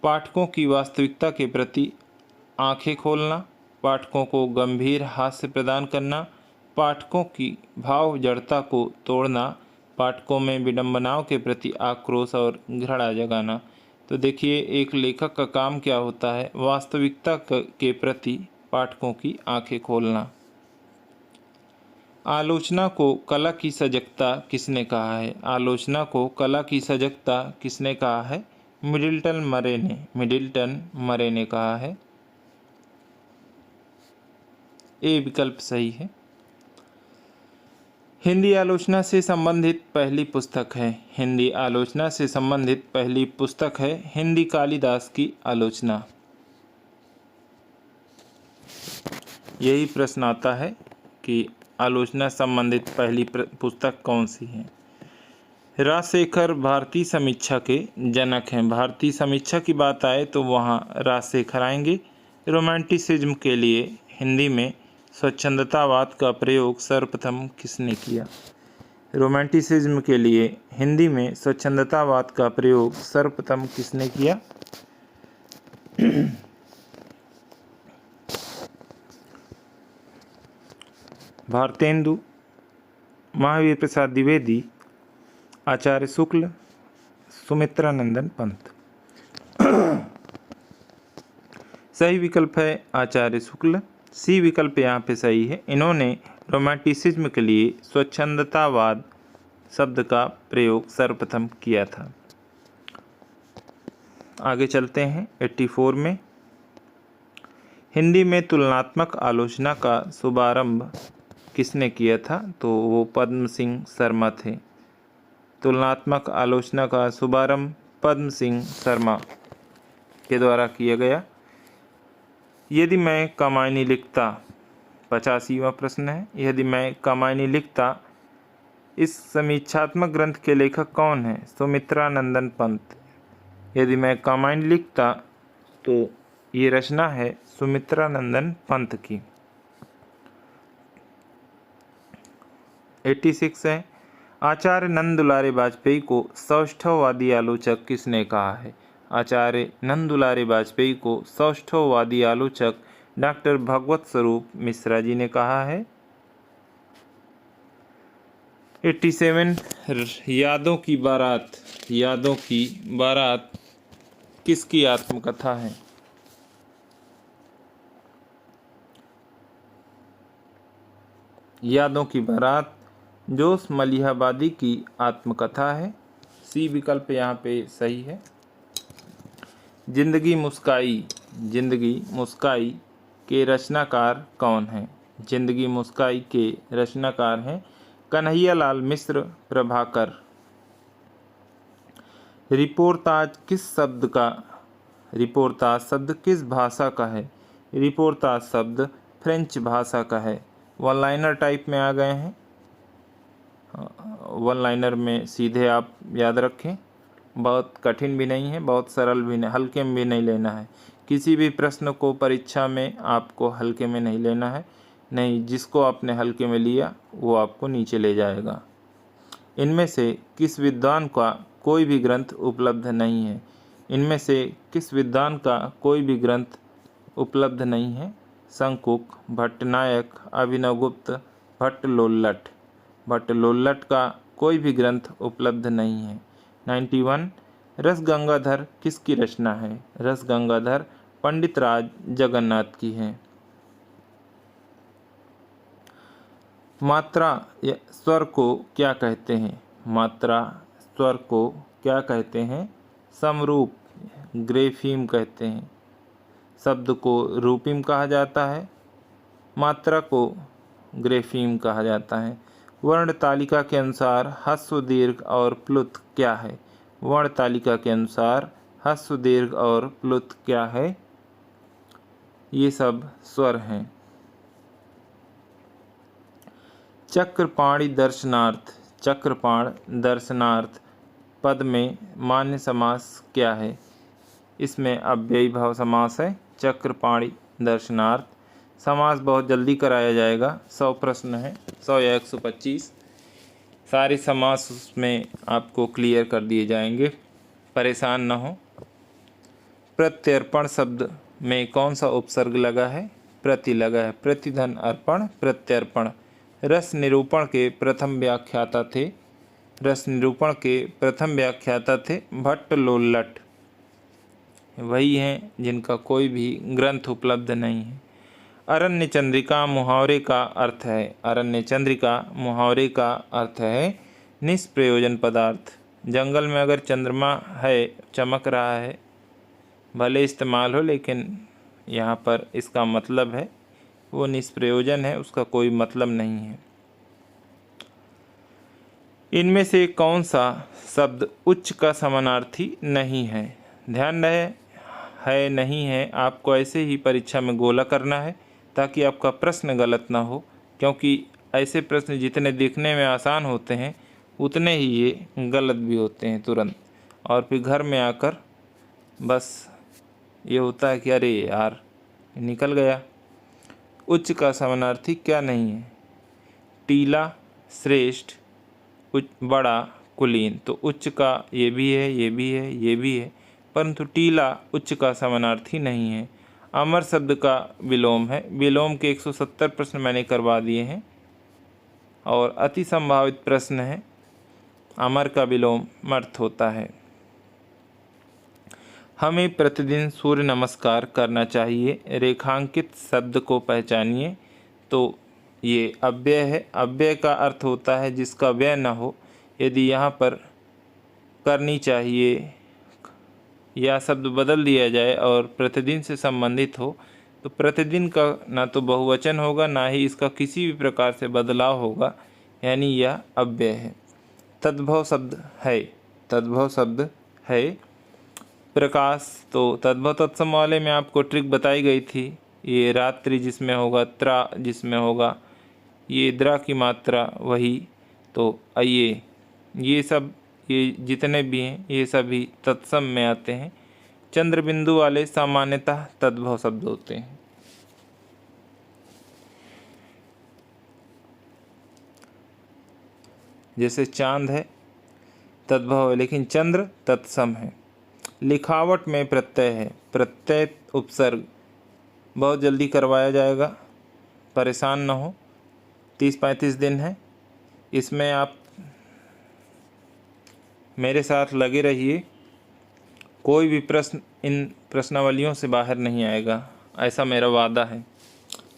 Speaker 1: पाठकों की वास्तविकता के प्रति आंखें खोलना, पाठकों को गंभीर हास्य प्रदान करना, पाठकों की भाव जड़ता को तोड़ना, पाठकों में विडंबनाओं के प्रति आक्रोश और घृणा जगाना। तो देखिए एक लेखक का काम क्या होता है, वास्तविकता के प्रति पाठकों की आंखें खोलना। आलोचना को कला की सजगता किसने कहा है? आलोचना को कला की सजगता किसने कहा है? मिडिल्टन मरे ने कहा है। ए विकल्प सही है। हिंदी आलोचना से संबंधित पहली पुस्तक है, हिंदी आलोचना से संबंधित पहली पुस्तक है हिंदी कालिदास की आलोचना। यही प्रश्न आता है कि आलोचना संबंधित पहली पुस्तक कौन सी है? राजशेखर भारतीय समीक्षा के जनक हैं। भारतीय समीक्षा की बात आए तो वहाँ राजशेखर आएंगे। रोमांटिसिज्म के लिए हिंदी में स्वच्छंदतावाद का प्रयोग सर्वप्रथम किसने किया? रोमांटिसिज्म के लिए हिंदी में स्वच्छंदतावाद का प्रयोग सर्वप्रथम किसने किया? भारतेंदु, महावीर प्रसाद द्विवेदी, आचार्य शुक्ल, सुमित्रानंदन पंत। सही विकल्प है आचार्य शुक्ल। सी विकल्प यहाँ पे सही है। इन्होंने रोमांटिसिज्म के लिए स्वच्छंदतावाद शब्द का प्रयोग सर्वप्रथम किया था। आगे चलते हैं 84 में। हिंदी में तुलनात्मक आलोचना का शुभारंभ किसने किया था? तो वो पद्म सिंह शर्मा थे। तुलनात्मक आलोचना का शुभारंभ पद्म सिंह शर्मा के द्वारा किया गया। यदि मैं कामायनी लिखता, 85वां प्रश्न है, यदि मैं कामायनी लिखता, इस समीक्षात्मक ग्रंथ के लेखक कौन है? सुमित्रानंदन पंत। यदि मैं कामायनी लिखता, तो ये रचना है सुमित्रानंदन पंत की। 86 है, आचार्य नंद दुलारे वाजपेयी को सौष्ठववादी आलोचक किसने कहा है? आचार्य नंद दुलारे वाजपेयी को सौष्ठववादी आलोचक डॉक्टर भगवत स्वरूप मिश्रा जी ने कहा है। 87 यादों की बारात। यादों की बारात किसकी आत्मकथा है? यादों की बारात जोश मलिहाबादी की आत्मकथा है। सी विकल्प यहाँ पे सही है। जिंदगी मुस्काई। जिंदगी मुस्काई के रचनाकार कौन हैं? जिंदगी मुस्काई के रचनाकार हैं कन्हैयालाल मिश्र प्रभाकर। रिपोर्ताज किस शब्द का? रिपोर्ताज शब्द किस भाषा का है? रिपोर्ताज शब्द फ्रेंच भाषा का है। वन लाइनर टाइप में आ गए हैं। वन लाइनर में सीधे आप याद रखें, बहुत कठिन भी नहीं है, बहुत सरल भी नहीं, हल्के में भी नहीं लेना है। किसी भी प्रश्न को परीक्षा में आपको हल्के में नहीं लेना है, नहीं, जिसको आपने हल्के में लिया वो आपको नीचे ले जाएगा। इनमें से किस विद्वान का कोई भी ग्रंथ उपलब्ध नहीं है? इनमें से किस विद्वान का कोई भी ग्रंथ उपलब्ध नहीं है? शंकुक, भट्टनायक, अभिनवगुप्त, भट्टलोल्लट। भट्टलोल्लट का कोई भी ग्रंथ उपलब्ध नहीं है। 91 रस गंगाधर किसकी रचना है? रस गंगाधर पंडित राज जगन्नाथ की है। मात्रा या स्वर को क्या कहते हैं? मात्रा स्वर को क्या कहते हैं? समरूप, ग्रेफीम कहते हैं। शब्द को रूपीम कहा जाता है, मात्रा को ग्रेफीम कहा जाता है। वर्ण तालिका के अनुसार ह्रस्व, दीर्घ और प्लुत क्या है? वर्ण तालिका के अनुसार ह्रस्व, दीर्घ और प्लुत क्या है? ये सब स्वर हैं। चक्रपाणी दर्शनार्थ। चक्रपाण दर्शनार्थ पद में मान्य समास क्या है? इसमें अव्ययी भाव समास है। चक्रपाणी दर्शनार्थ समास बहुत जल्दी कराया जाएगा। 100 प्रश्न है, 100 या 125, सारे समास उसमें आपको क्लियर कर दिए जाएंगे, परेशान न हो। प्रत्यर्पण शब्द में कौन सा उपसर्ग लगा है? प्रति लगा है। प्रतिधन अर्पण, प्रत्यर्पण। रस निरूपण के प्रथम व्याख्याता थे। रस निरूपण के प्रथम व्याख्याता थे भट्टलोल्लट। वही हैं जिनका कोई भी ग्रंथ उपलब्ध नहीं है। अरण्य चंद्रिका मुहावरे का अर्थ है। अरण्य चंद्रिका मुहावरे का अर्थ है निष्प्रयोजन पदार्थ। जंगल में अगर चंद्रमा है, चमक रहा है, भले इस्तेमाल हो, लेकिन यहाँ पर इसका मतलब है वो निष्प्रयोजन है, उसका कोई मतलब नहीं है। इनमें से कौन सा शब्द उच्च का समानार्थी नहीं है? ध्यान रहे, है नहीं है, आपको ऐसे ही परीक्षा में गोला करना है ताकि आपका प्रश्न गलत ना हो, क्योंकि ऐसे प्रश्न जितने देखने में आसान होते हैं उतने ही ये गलत भी होते हैं तुरंत। और फिर घर में आकर बस ये होता है कि अरे यार निकल गया। उच्च का समानार्थी क्या नहीं है? टीला, श्रेष्ठ, बड़ा कुलीन, तो उच्च का ये भी है, ये भी है, ये भी है, परंतु टीला उच्च का समानार्थी नहीं है। अमर शब्द का विलोम है। विलोम के 170 प्रश्न मैंने करवा दिए हैं और अति संभावित प्रश्न है, अमर का विलोम मर्थ होता है। हमें प्रतिदिन सूर्य नमस्कार करना चाहिए। रेखांकित शब्द को पहचानिए। तो ये अव्यय है। अव्यय का अर्थ होता है जिसका व्यय न हो। यदि यहाँ पर करनी चाहिए या शब्द बदल दिया जाए और प्रतिदिन से संबंधित हो, तो प्रतिदिन का ना तो बहुवचन होगा, ना ही इसका किसी भी प्रकार से बदलाव होगा, यानी यह अव्यय है। तद्भव शब्द है। तद्भव शब्द है। प्रकाश, तो तद्भव तत्सम वाले में आपको ट्रिक बताई गई थी। ये रात्रि जिसमें होगा, त्रा जिसमें होगा, ये द्रा की मात्रा वही। तो आइए, ये सब ये जितने भी हैं ये सभी तत्सम में आते हैं। चंद्र बिंदु वाले सामान्यतः तद्भव शब्द होते हैं। जैसे चांद है तद्भव है, लेकिन चंद्र तत्सम है। लिखावट में प्रत्यय है। प्रत्यय उपसर्ग बहुत जल्दी करवाया जाएगा, परेशान न हो। 30-35 दिन है, इसमें आप मेरे साथ लगे रहिए। कोई भी प्रश्न इन प्रश्नावलियों से बाहर नहीं आएगा, ऐसा मेरा वादा है।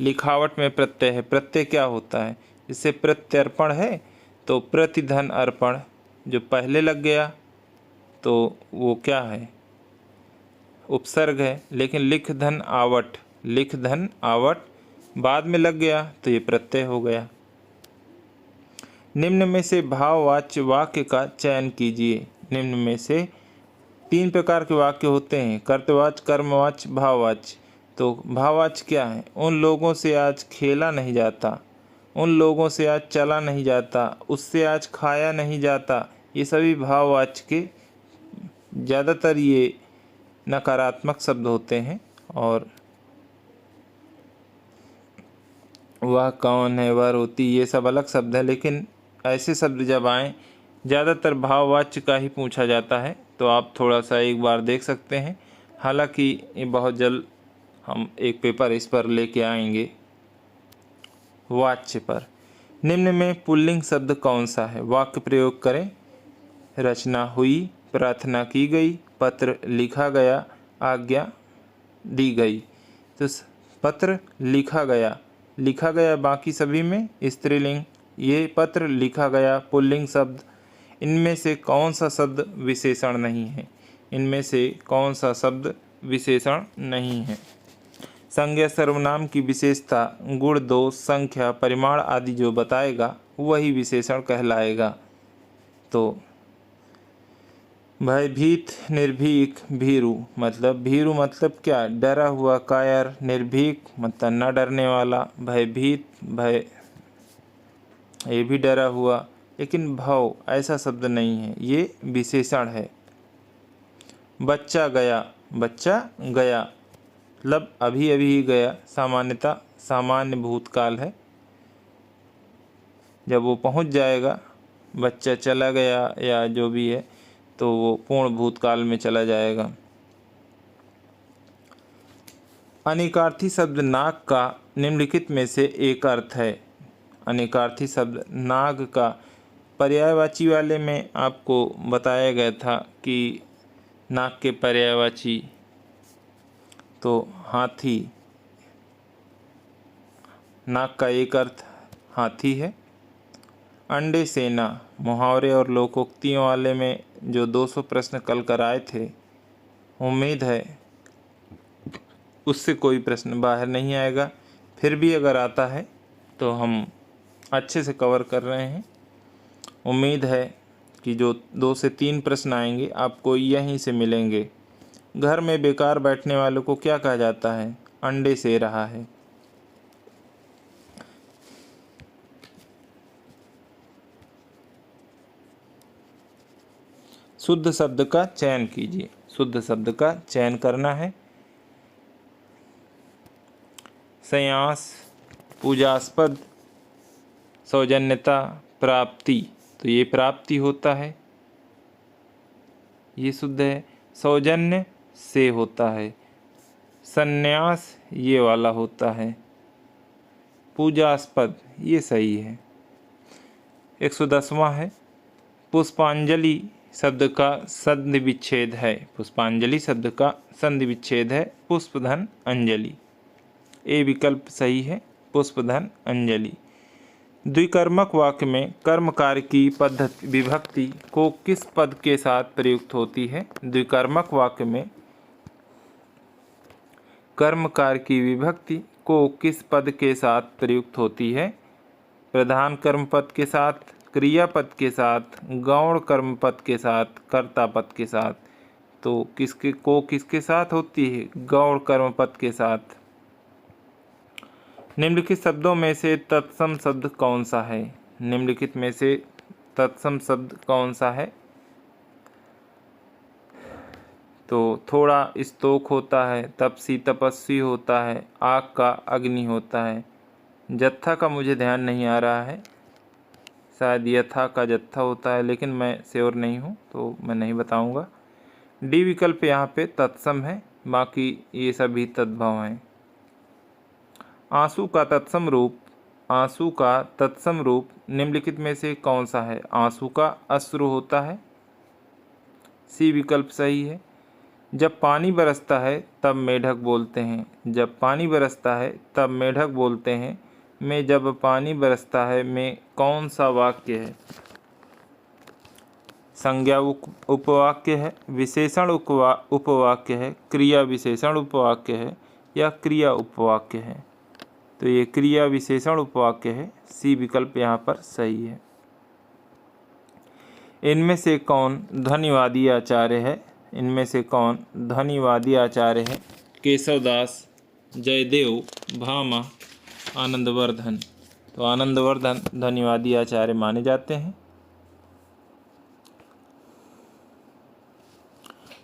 Speaker 1: लिखावट में प्रत्यय है। प्रत्यय क्या होता है? इससे प्रत्यर्पण है, तो प्रतिधन अर्पण जो पहले लग गया तो वो क्या है? उपसर्ग है। लेकिन लिख धन आवट, लिख धन आवट बाद में लग गया तो ये प्रत्यय हो गया। निम्न में से भाववाच्य वाक्य का चयन कीजिए। निम्न में से 3 प्रकार के वाक्य होते हैं, कर्तवाच्य, कर्मवाच्य, भाववाच्य। तो भाववाच्य क्या है? उन लोगों से आज खेला नहीं जाता, उन लोगों से आज चला नहीं जाता, उससे आज खाया नहीं जाता। ये सभी भाववाच्य के ज़्यादातर ये नकारात्मक शब्द होते हैं। और वह कौन है, वह रोती, ये सब अलग शब्द है। लेकिन ऐसे शब्द जब आएँ, ज़्यादातर भाववाच्य का ही पूछा जाता है, तो आप थोड़ा सा एक बार देख सकते हैं। हालांकि ये बहुत जल्द हम एक पेपर इस पर लेके आएंगे, वाच्य पर। निम्न में पुल्लिंग शब्द कौन सा है? वाक्य प्रयोग करें। रचना हुई, प्रार्थना की गई, पत्र लिखा गया, आज्ञा दी गई। तो पत्र लिखा गया, लिखा गया बाकी सभी में स्त्रीलिंग, ये पत्र लिखा गया पुल्लिंग शब्द। इनमें से कौन सा शब्द विशेषण नहीं है? इनमें से कौन सा शब्द विशेषण नहीं है? संज्ञा सर्वनाम की विशेषता, गुण, दोष, संख्या, परिमाण आदि जो बताएगा वही विशेषण कहलाएगा। तो भयभीत, निर्भीक, भीरु, मतलब भीरु मतलब क्या? डरा हुआ, कायर। निर्भीक मतलब न डरने वाला। भयभीत, भय ये भी डरा हुआ। लेकिन भव ऐसा शब्द नहीं है, ये विशेषण है। बच्चा गया, बच्चा गया मतलब अभी अभी ही गया। सामान्यतः सामान्य भूतकाल है, जब वो पहुंच जाएगा, बच्चा चला गया या जो भी है, तो वो पूर्ण भूतकाल में चला जाएगा। अनेकार्थी शब्द नाग का निम्नलिखित में से एक अर्थ है। अनेकार्थी शब्द नाग का पर्यायवाची वाले में आपको बताया गया था कि नाग के पर्यायवाची तो हाथी, नाग का एक अर्थ हाथी है। अंडे सेना, मुहावरे और लोकोक्तियों वाले में जो 200 प्रश्न कल कराए थे, उम्मीद है उससे कोई प्रश्न बाहर नहीं आएगा। फिर भी अगर आता है तो हम अच्छे से कवर कर रहे हैं। उम्मीद है कि जो 2 से 3 प्रश्न आएंगे आपको यहीं से मिलेंगे। घर में बेकार बैठने वालों को क्या कहा जाता है? अंडे से रहा है। शुद्ध शब्द का चयन कीजिए। शुद्ध शब्द का चयन करना है। संयास, पूजास्पद, सौजन्यता, प्राप्ति, तो ये प्राप्ति होता है, ये शुद्ध है। सौजन्य से होता है। संन्यास ये वाला होता है। पूजास्पद ये सही है। 110वां है, पुष्पांजलि शब्द का संधि विच्छेद है। पुष्पांजलि शब्द का संधि विच्छेद है पुष्पधन अंजलि। ए विकल्प सही है, पुष्पधन अंजलि। द्विकर्मक वाक्य में कर्म कार्य की पद्धति विभक्ति को किस पद के साथ प्रयुक्त होती है? द्विकर्मक वाक्य में कर्म कार्य की विभक्ति को किस पद के साथ प्रयुक्त होती है? प्रधान कर्म पद के साथ, क्रियापद के साथ, गौण कर्म पद के साथ, कर्ता पद के साथ। तो किसके साथ होती है? गौण कर्म पद के साथ। निम्नलिखित शब्दों में से तत्सम शब्द कौन सा है? निम्नलिखित में से तत्सम शब्द कौन सा है? तो थोड़ा स्तोक होता है, तपसी तपस्वी होता है, आग का अग्नि होता है। जत्था का मुझे ध्यान नहीं आ रहा है, शायद यथा का जत्था होता है, लेकिन मैं श्योर नहीं हूँ तो मैं नहीं बताऊँगा। डी विकल्प यहाँ पे तत्सम है, बाकी ये सभी तद्भव हैं। आंसू का तत्सम रूप निम्नलिखित में से कौन सा है? आंसू का अश्रु होता है, सी विकल्प सही है। जब पानी बरसता है तब मेढक बोलते हैं। जब पानी बरसता है तब मेढक बोलते हैं में जब पानी बरसता है में कौन सा वाक्य है? संज्ञा उपवाक्य है, विशेषण उपवाक्य है, क्रिया विशेषण उपवाक्य है या क्रिया उपवाक्य है? तो ये क्रिया विशेषण उपवाक्य है, सी विकल्प यहाँ पर सही है। इनमें से कौन ध्वनिवादी आचार्य है? इनमें से कौन ध्वनिवादी आचार्य है? केशवदास, जयदेव, भामा, आनंदवर्धन। तो आनंदवर्धन ध्वनिवादी आचार्य माने जाते हैं।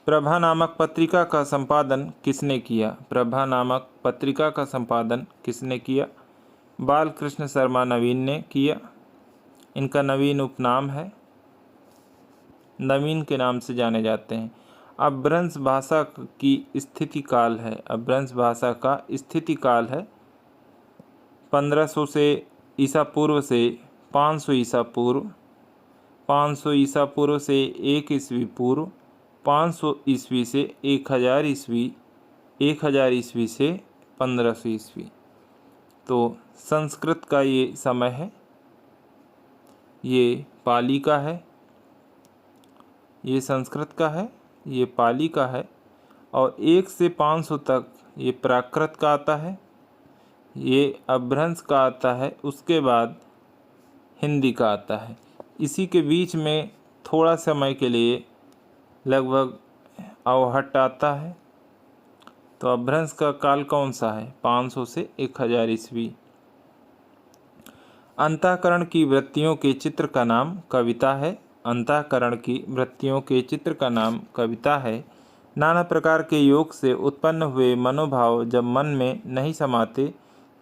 Speaker 1: प्रभा नामक पत्रिका का संपादन किसने किया? प्रभा नामक पत्रिका का संपादन किसने किया? बालकृष्ण शर्मा नवीन ने किया। इनका नवीन उपनाम है, नवीन के नाम से जाने जाते हैं। अपभ्रंश भाषा की स्थिति काल है। अपभ्रंश भाषा का स्थिति काल है 1500 से ईसा पूर्व से 500 ईसा पूर्व, 500 ईसा पूर्व से 1 ईस्वी पूर्व, 500 ईस्वी से 1000 ईस्वी, 1000 ईस्वी से 1500 ईस्वी। तो संस्कृत का ये समय है, ये पाली का है, ये संस्कृत का है, ये पाली का है, और 1 से 500 तक ये प्राकृत का आता है, ये अपभ्रंश का आता है, उसके बाद हिंदी का आता है। इसी के बीच में थोड़ा समय के लिए लगभग अवहट्ट आता है। तो अपभ्रंश का काल कौन सा है? 500 से 1000 ईस्वी। अंतःकरण की वृत्तियों के चित्र का नाम कविता है। अंतःकरण की वृत्तियों के चित्र का नाम कविता है। नाना प्रकार के योग से उत्पन्न हुए मनोभाव जब मन में नहीं समाते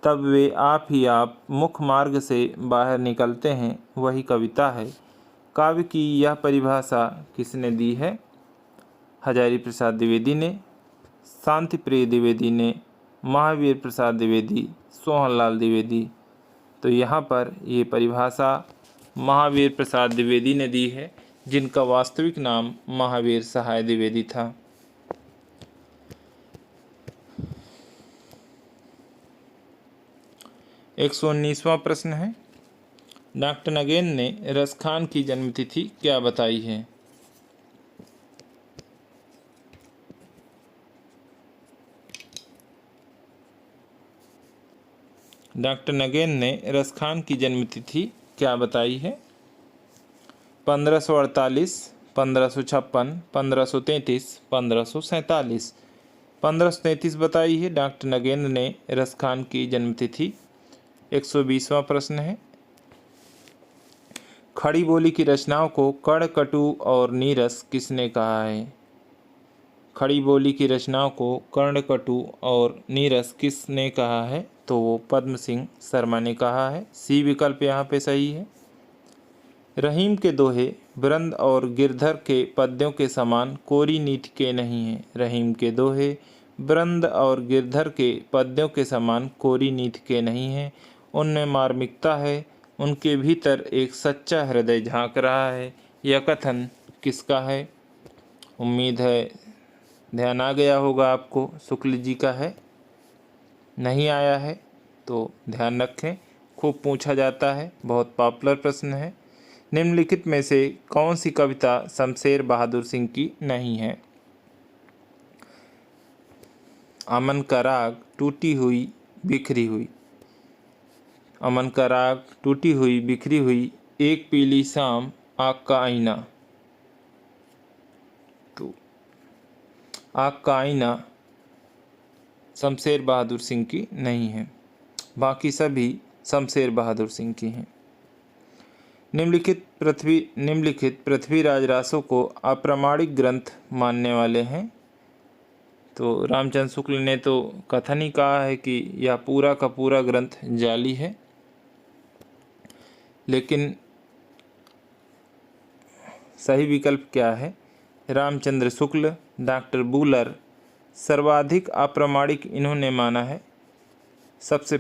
Speaker 1: तब वे आप ही आप मुख मार्ग से बाहर निकलते हैं, वही कविता है। काव्य की यह परिभाषा किसने दी है? हजारी प्रसाद द्विवेदी ने, शांति प्रिय द्विवेदी ने, महावीर प्रसाद द्विवेदी, सोहनलाल द्विवेदी। तो यहाँ पर ये परिभाषा महावीर प्रसाद द्विवेदी ने दी है, जिनका वास्तविक नाम महावीर सहाय द्विवेदी था। एक 119वां प्रश्न है, डॉक्टर नगेन ने रसखान की जन्मतिथि क्या बताई है? डॉक्टर नगेन ने रसखान की जन्मतिथि क्या बताई है? 1548, 1556, 1533, 1547। 1533 बताई है डॉक्टर नगेन ने रसखान की जन्मतिथि। 120वां प्रश्न है, खड़ी बोली की रचनाओं को कड़, कटु और नीरस किसने कहा है? खड़ी बोली की रचनाओं को कर्ण, कटु और नीरस किसने कहा है? तो वो पद्म सिंह शर्मा ने कहा है। सी विकल्प यहाँ पे सही है। रहीम के दोहे वृंद और गिरधर के पद्यों के समान कोरी नीति के नहीं हैं। रहीम के दोहे वृंद और गिरधर के पद्यों के समान कोरी नीति के नहीं हैं। उनमें मार्मिकता है, उनके भीतर एक सच्चा हृदय झांक रहा है। यह कथन किसका है? उम्मीद है ध्यान आ गया होगा आपको। शुक्ल जी का है। नहीं आया है तो ध्यान रखें, खूब पूछा जाता है, बहुत पॉपुलर प्रश्न है। निम्नलिखित में से कौन सी कविता शमशेर बहादुर सिंह की नहीं है? अमन का राग टूटी हुई बिखरी हुई। अमन का राग टूटी हुई बिखरी हुई, एक पीली शाम आग का आईना। तो आग का आईना शमशेर बहादुर सिंह की नहीं है, बाकी सभी शमशेर बहादुर सिंह की हैं। निम्नलिखित पृथ्वीराज रासो को अप्रामाणिक ग्रंथ मानने वाले हैं। तो रामचंद्र शुक्ल ने तो कथन ही कहा है कि यह पूरा का पूरा ग्रंथ जाली है, लेकिन सही विकल्प क्या है? रामचंद्र शुक्ल, डॉक्टर बूलर सर्वाधिक अप्रामाणिक इन्होंने माना है। सबसे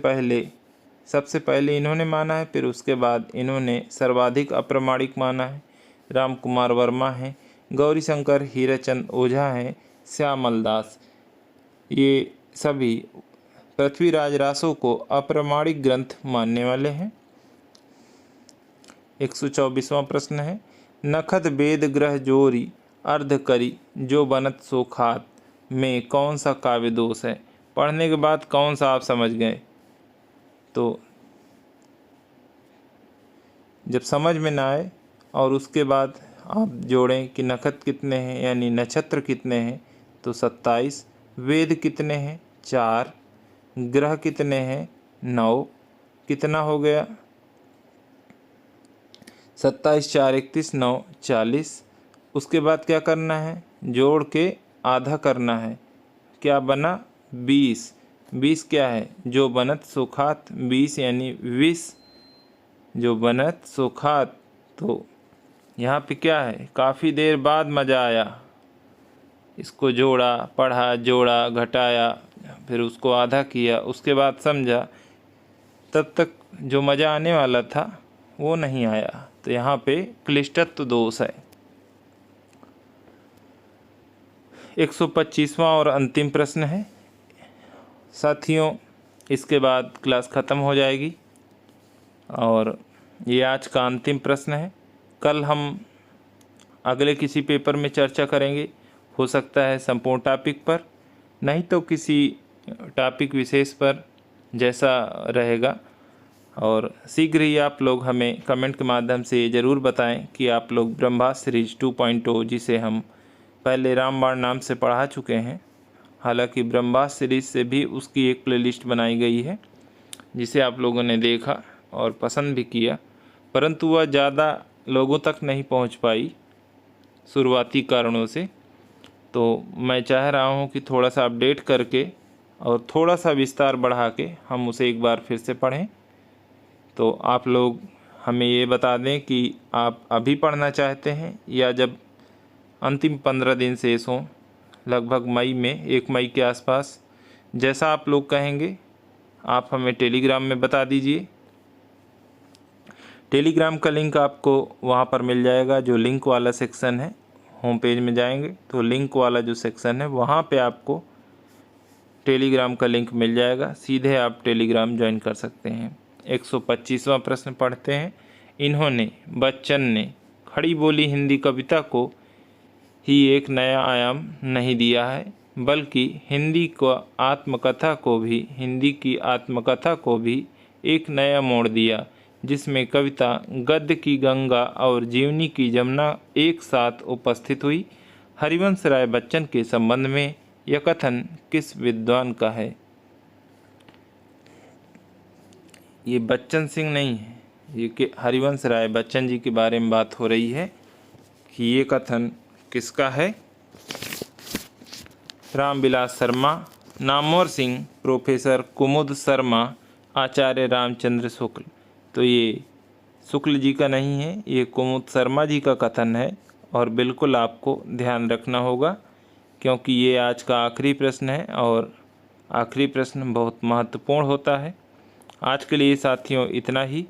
Speaker 1: पहले इन्होंने माना है, फिर उसके बाद इन्होंने सर्वाधिक अप्रामाणिक माना है। राम कुमार वर्मा हैं, गौरीशंकर हीराचंद ओझा हैं, श्यामल दास, ये सभी पृथ्वीराज रासो को अप्रामाणिक ग्रंथ मानने वाले हैं। 124वां प्रश्न है, नखत बेद ग्रह जोरी अर्ध करी जो बनत सो खात में कौन सा काव्य दोष है? पढ़ने के बाद कौन सा आप समझ गए? तो जब समझ में ना आए और उसके बाद आप जोड़ें कि नखत कितने हैं यानी नक्षत्र कितने हैं, तो 27। वेद कितने हैं? 4। ग्रह कितने हैं? 9। कितना हो गया? 27 4 31 9 40। उसके बाद क्या करना है? जोड़ के आधा करना है। क्या बना? 20। 20 क्या है? जो बनत सुखात, 20 यानी 20 जो बनत सुखात। तो यहाँ पे क्या है? काफ़ी देर बाद मज़ा आया। इसको जोड़ा, पढ़ा, जोड़ा, घटाया, फिर उसको आधा किया, उसके बाद समझा, तब तक जो मज़ा आने वाला था वो नहीं आया। तो यहाँ पे क्लिष्टत्व दोष है। 125वां और अंतिम प्रश्न है साथियों, इसके बाद क्लास ख़त्म हो जाएगी और ये आज का अंतिम प्रश्न है। कल हम अगले किसी पेपर में चर्चा करेंगे, हो सकता है संपूर्ण टॉपिक पर, नहीं तो किसी टॉपिक विशेष पर, जैसा रहेगा। और शीघ्र ही आप लोग हमें कमेंट के माध्यम से ज़रूर बताएं कि आप लोग ब्रह्मास्त्र सीरीज 2.0, जिसे हम पहले रामबाण नाम से पढ़ा चुके हैं, हालांकि ब्रह्मास्त्र सीरीज से भी उसकी एक प्लेलिस्ट बनाई गई है जिसे आप लोगों ने देखा और पसंद भी किया, परंतु वह ज़्यादा लोगों तक नहीं पहुंच पाई शुरुआती कारणों से। तो मैं चाह रहा हूं कि थोड़ा सा अपडेट करके और थोड़ा सा विस्तार बढ़ा के हम उसे एक बार फिर से पढ़ें। तो आप लोग हमें ये बता दें कि आप अभी पढ़ना चाहते हैं या जब अंतिम 15 दिन शेष हों, लगभग मई में 1 मई के आसपास, जैसा आप लोग कहेंगे आप हमें टेलीग्राम में बता दीजिए। टेलीग्राम का लिंक आपको वहाँ पर मिल जाएगा, जो लिंक वाला सेक्शन है। होम पेज में जाएंगे तो लिंक वाला जो सेक्शन है वहाँ पे आपको टेलीग्राम का लिंक मिल जाएगा, सीधे आप टेलीग्राम ज्वाइन कर सकते हैं। 125वां प्रश्न पढ़ते हैं। इन्होंने, बच्चन ने, खड़ी बोली हिंदी कविता को ही एक नया आयाम नहीं दिया है, बल्कि हिंदी की आत्मकथा को भी एक नया मोड़ दिया, जिसमें कविता, गद्य की गंगा और जीवनी की जमुना एक साथ उपस्थित हुई। हरिवंश राय बच्चन के संबंध में यह कथन किस विद्वान का है? ये बच्चन सिंह नहीं है, ये कि हरिवंश राय बच्चन जी के बारे में बात हो रही है कि ये कथन किसका है? रामविलास शर्मा, नामवर सिंह, प्रोफेसर कुमुद शर्मा, आचार्य रामचंद्र शुक्ल। तो ये शुक्ल जी का नहीं है, ये कुमुद शर्मा जी का कथन है और बिल्कुल आपको ध्यान रखना होगा क्योंकि ये आज का आखिरी प्रश्न है और आखिरी प्रश्न बहुत महत्वपूर्ण होता है। आज के लिए साथियों इतना ही।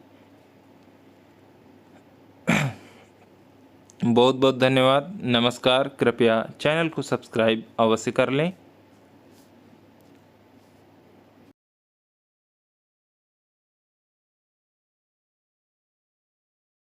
Speaker 1: बहुत बहुत धन्यवाद। नमस्कार। कृपया चैनल को सब्सक्राइब अवश्य कर लें।